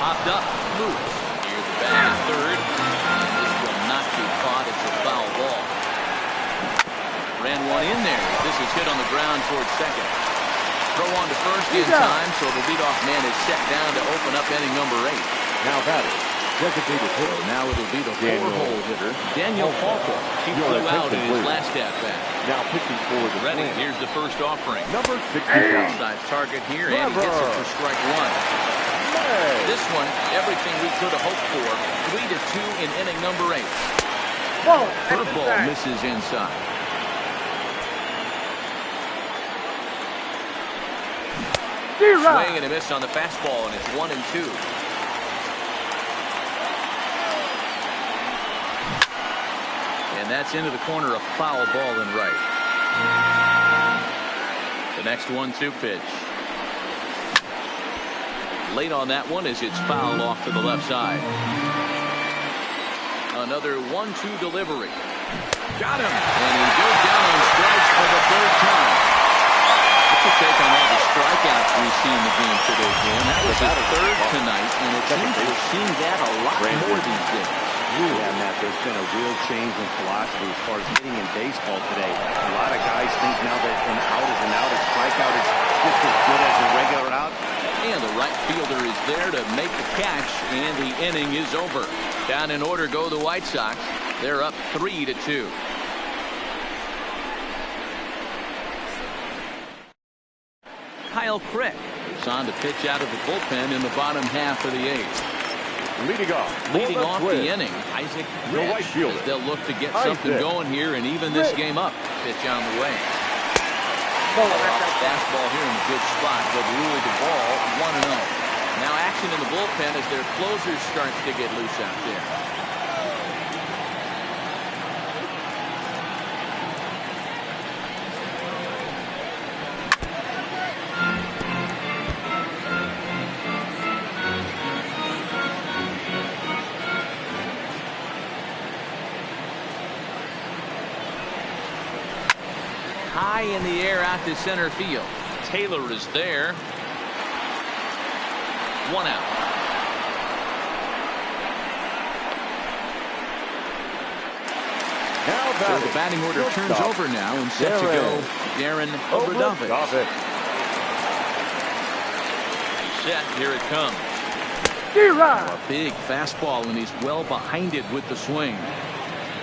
Popped up, loose. Here's the bat at third. This will not be caught. It's a foul ball. Ran one in there. This is hit on the ground towards second. Throw on to first in time, so the leadoff man is set down to open up inning number 8. Now batter. Designated hitter. Now it'll be the 4-hole hitter, Daniel Falco. He flew out in his last at-bat. Now pitching for the Ready. Here's the first offering. Number 67. Outside target here, and he gets it for strike 1. This one, everything we could have hoped for. 3-2 in inning number 8. Curveball misses inside. Swing and a miss on the fastball, and it's 1-2. And that's into the corner, a foul ball in right. The next 1-2 pitch. Late on that one as it's fouled off to the left side. Another 1-2 delivery. Got him. And he goes down on strikes for the third time. What's your take on all the strikeouts we see in the game today, Dan? That was his third tonight, and it seems we're seeing that a lot more these days. Yeah, Matt, there's been a real change in philosophy as far as hitting in baseball today. A lot of guys think now that an out is an out, a strikeout is just as good as a regular out. And the right fielder is there to make the catch, and the inning is over. Down in order go the White Sox. They're up 3-2. Kyle Crick is on to pitch out of the bullpen in the bottom half of the 8th. Leading off the inning, Isaac Rich, as they'll look to get something going here and even this game up. Pitch on the way. Fastball here in a good spot, but ruled the ball 1-0. Now action in the bullpen as their closer starts to get loose out there. High in the air out to center field. Taylor is there. 1 out. So the batting order turns over now and set to go Darren Obradovich. Set, here it comes. A big fastball, and he's well behind it with the swing.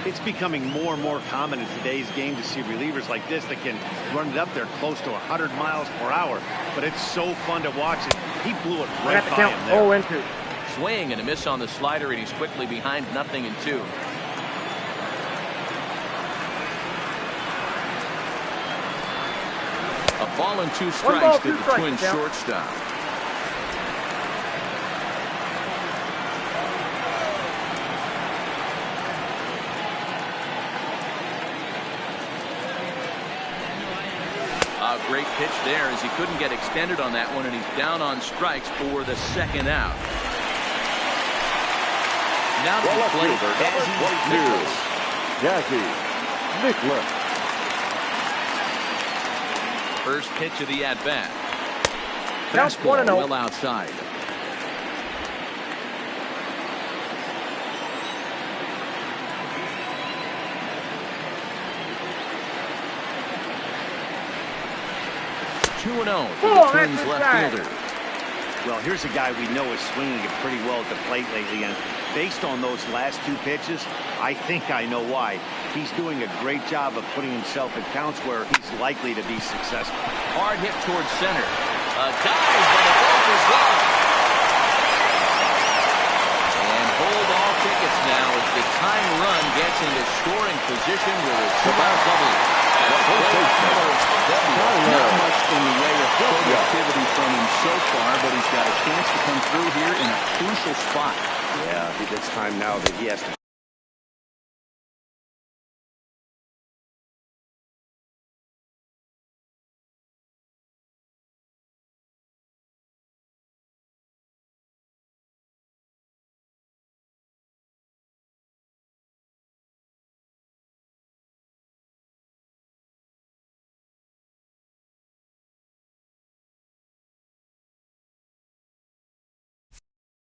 It's becoming more and more common in today's game to see relievers like this that can run it up there close to 100 miles per hour. But it's so fun to watch it. He blew it right by him there. Swing and a miss on the slider, and he's quickly behind 0-2. A ball and 2 strikes to the Twins shortstop. A great pitch there as he couldn't get extended on that one, and he's down on strikes for the 2nd out. Now to the plate, Jazzy Nicholas. First pitch of the at-bat. Fastball well outside. For the Twins left fielder. Well, here's a guy we know is swinging it pretty well at the plate lately, and based on those last 2 pitches, I think I know why. He's doing a great job of putting himself in counts where he's likely to be successful. Hard hit towards center. A dive, but a ball is gone. And hold off it tickets now as the time run gets into scoring position with a two-out double. Not much in the way of productivity from him so far, but he's got a chance to come through here in a crucial spot. Yeah, it's time now that he has to.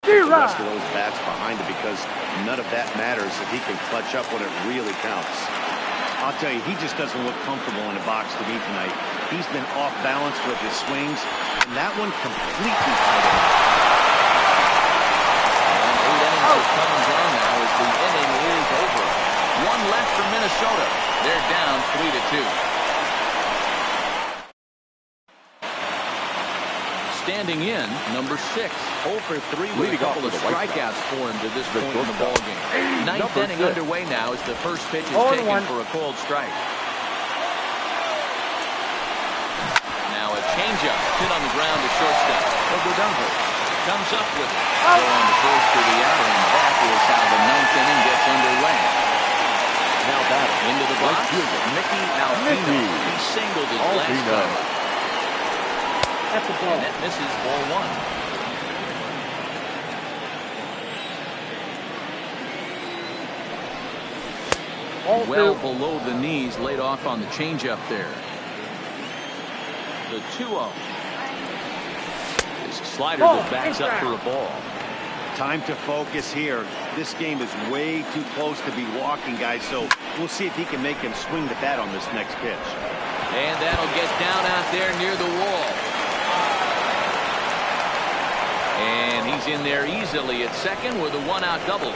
The rest of those bats behind him because none of that matters if he can clutch up when it really counts. I'll tell you, he just doesn't look comfortable in the box to me tonight. He's been off balance with his swings, and that one completely tied him up. 8 innings are coming down now as the inning is over. One left for Minnesota. They're down 3-2. Standing in, number 6, 0 for 3 with a couple of strikeouts for him to this point in the ballgame. Ninth inning underway now as the first pitch is taken for a cold strike. Now a changeup hit on the ground to shortstop. Odubel comes up with it. Going to first for the out, and that is how the ninth inning gets underway. Now back into the box, Mickey Alfino. He singled his last time. That's a ball. And that misses ball 1. Well below the knees, laid off on the changeup there. The 2-0. This slider that backs up for a ball. Time to focus here. This game is way too close to be walking, guys, so we'll see if he can make him swing the bat on this next pitch. And that'll get down out there near the wall. And he's in there easily at second with a one-out double.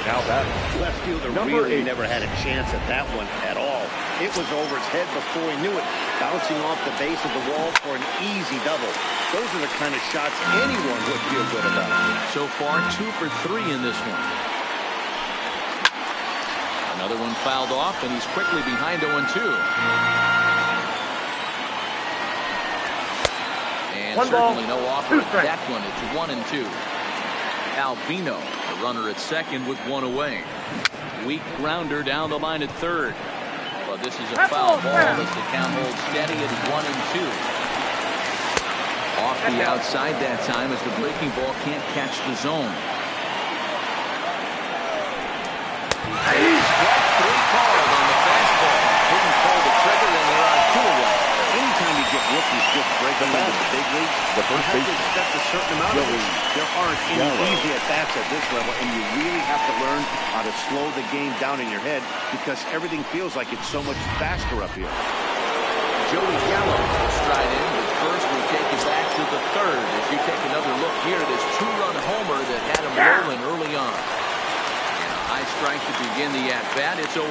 Now that left fielder really never had a chance at that one at all. It was over his head before he knew it, bouncing off the base of the wall for an easy double. Those are the kind of shots anyone would feel good about. So far, 2 for 3 in this one. Another one fouled off, and he's quickly behind 0-2. And certainly no offer at that one. It's 1-2. Alfino, a runner at second with one away. Weak grounder down the line at third. Well, this is a foul ball as the count holds steady at 1-2. Off the outside that time as the breaking ball can't catch the zone. Strike 3 called on the fastball. Didn't pull the trigger, and there are 2 away. Anytime you get rookies just breaking into the big leagues, you have to expect a certain amount of these. There aren't any easy at-bats at this level, and you really have to learn how to slow the game down in your head because everything feels like it's so much faster up here. Joey Gallo will stride in, but first we'll take you back to the third as you take another look here at this 2-run homer that had him rolling early on. And a high strike to begin the at-bat. It's 0-1.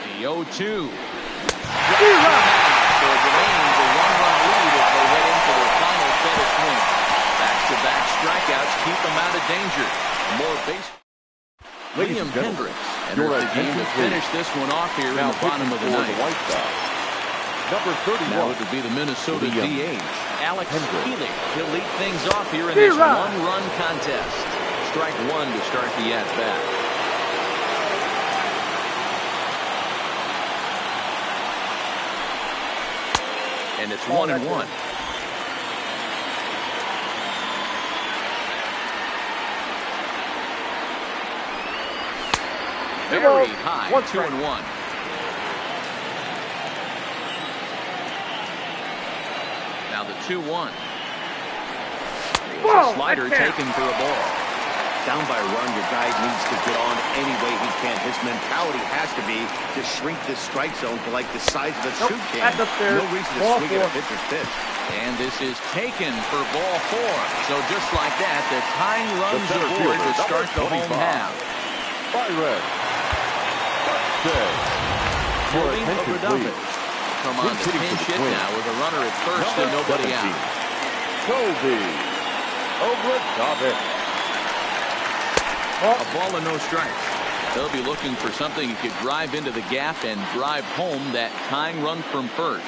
The 0-2. So it remains a 1-run lead as they head into their final set of swings. Back-to-back strikeouts keep them out of danger. More base. William Hendricks enters the game to finish this one off here in the bottom of the ninth. Number 31. Now it would be the Minnesota DH, Alex Healy. He'll lead things off here in this one-run contest. Strike 1 to start the at-bat. And it's 1-1. Very high, 2-1. Now the 2-1. Slider taken for a ball. Down by a run, your guy needs to get on any way he can. His mentality has to be to shrink this strike zone to like the size of a soup can. No reason to swing at a pitcher's pitch. And this is taken for ball 4. So just like that, the tying runs aboard to start the home half. Byron. Moving over Duffy. Come on to pinch hit now with a runner at first and nobody out. Colby Oglethorpe. A ball and no strikes. They'll be looking for something he could drive into the gap and drive home that tying run from first.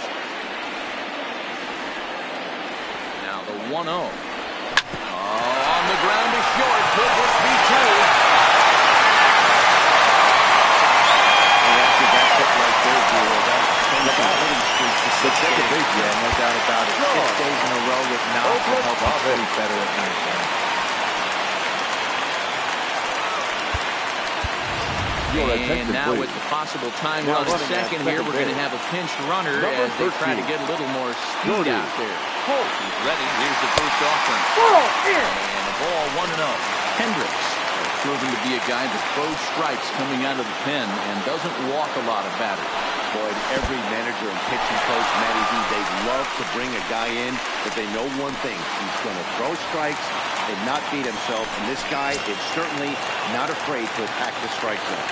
Now the 1-0. On the ground is short. Could this be 2? After that hit right there, Yeah, no doubt about it. 6 days in a row with knocks will help us sleep better at night. And now with the possible time run at second here, we're going to have a pinch runner as they try to get a little more speed out there. He's ready. Here's the first offering. And a ball 1-0. Hendricks proven to be a guy that throws strikes coming out of the pen and doesn't walk a lot of batters. Boyd, every manager and pitching coach, Matty V, they love to bring a guy in that they know one thing. He's going to throw strikes and not beat himself. And this guy is certainly not afraid to attack the strike zone.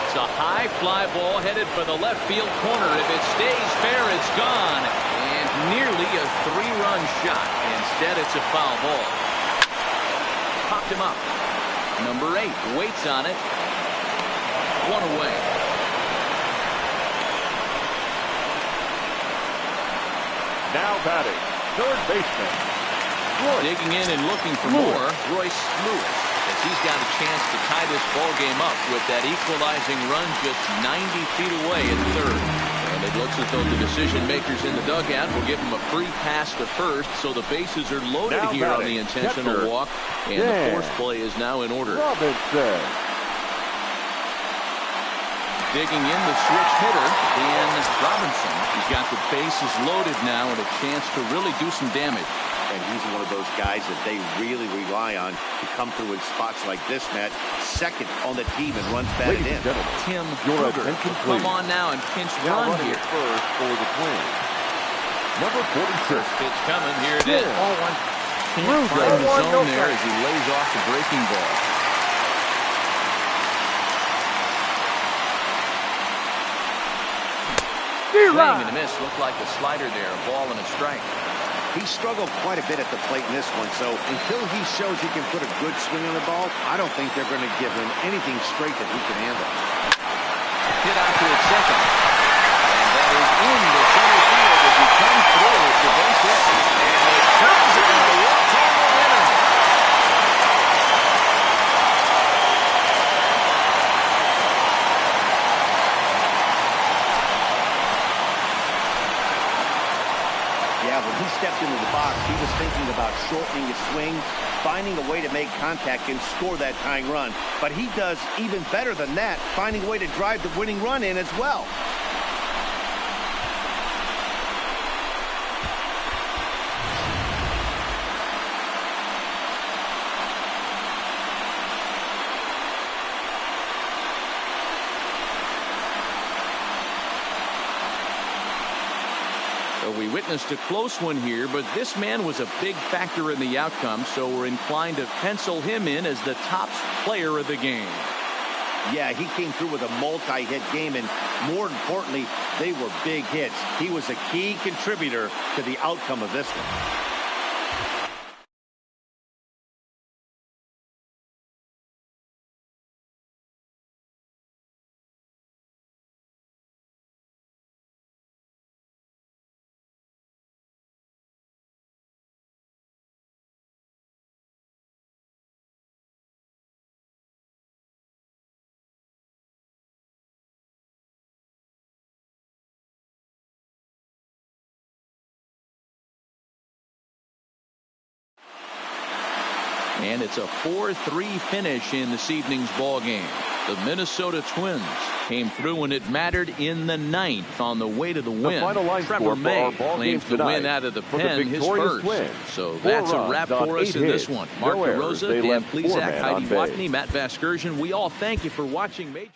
It's a high fly ball headed for the left field corner. If it stays fair, it's gone. And nearly a 3-run shot. Instead, it's a foul ball. Popped him up. Number 8 waits on it. 1 away. Now batting, third baseman. Digging in and looking for more, Royce Lewis, as he's got a chance to tie this ball game up with that equalizing run just 90 feet away at third. And it looks as though the decision makers in the dugout will give him a free pass to first, so the bases are loaded now here on batting, the intentional catcher. walk, and the force play is now in order. Robinson. Digging in the switch hitter, Dan Robinson. He's got the bases loaded now and a chance to really do some damage. And he's one of those guys that they really rely on to come through in spots like this, Matt. Second on the team and runs batted in. Tim Your Kruger attention, come please. on now and pinch Now run running here. at first for the Twins. Number 46. First pitch coming. Here it is. Ball 1. Can't find the zone there as he lays off the breaking ball. Swing and a miss. Looked like a slider there. A ball and a strike. He struggled quite a bit at the plate in this one, so until he shows he can put a good swing on the ball, I don't think they're going to give him anything straight that he can handle. Hit out to its second. And that is in the center field as he comes through. It's a base hit. And it comes in a walk-home winner. Yeah, when he stepped into the box, he was thinking about shortening his swing, finding a way to make contact and score that tying run. But he does even better than that, finding a way to drive the winning run in as well. We witnessed a close one here, but this man was a big factor in the outcome, so we're inclined to pencil him in as the top player of the game. Yeah, he came through with a multi-hit game, and more importantly, they were big hits. He was a key contributor to the outcome of this one. And it's a 4-3 finish in this evening's ball game. The Minnesota Twins came through when it mattered in the 9th on the way to the win. Trevor May claims the win out of the pen, his first. So that's a wrap for us in this one. Mark DeRosa, Dan Plesac, Heidi Watney, Matt Vasgersian. We all thank you for watching Major.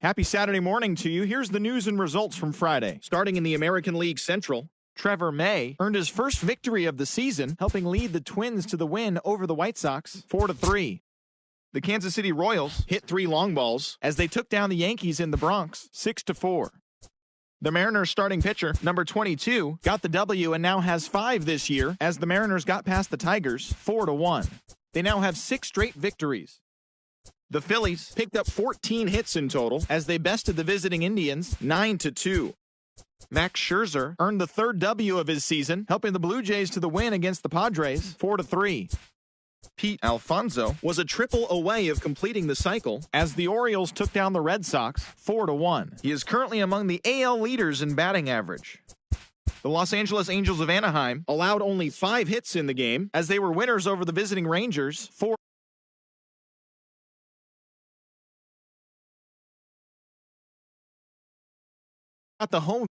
Happy Saturday morning to you. Here's the news and results from Friday. Starting in the American League Central, Trevor May earned his first victory of the season, helping lead the Twins to the win over the White Sox 4-3. The Kansas City Royals hit 3 long balls as they took down the Yankees in the Bronx 6-4. The Mariners starting pitcher, number 22, got the W and now has 5 this year as the Mariners got past the Tigers 4-1. They now have 6 straight victories. The Phillies picked up 14 hits in total as they bested the visiting Indians 9-2. Max Scherzer earned the 3rd W of his season, helping the Blue Jays to the win against the Padres 4-3. Pete Alfonso was a triple away of completing the cycle as the Orioles took down the Red Sox 4-1. He is currently among the AL leaders in batting average. The Los Angeles Angels of Anaheim allowed only 5 hits in the game as they were winners over the visiting Rangers 4. At the home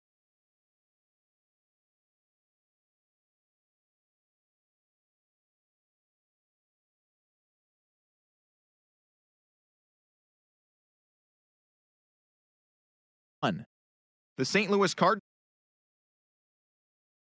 the St. Louis Cardinals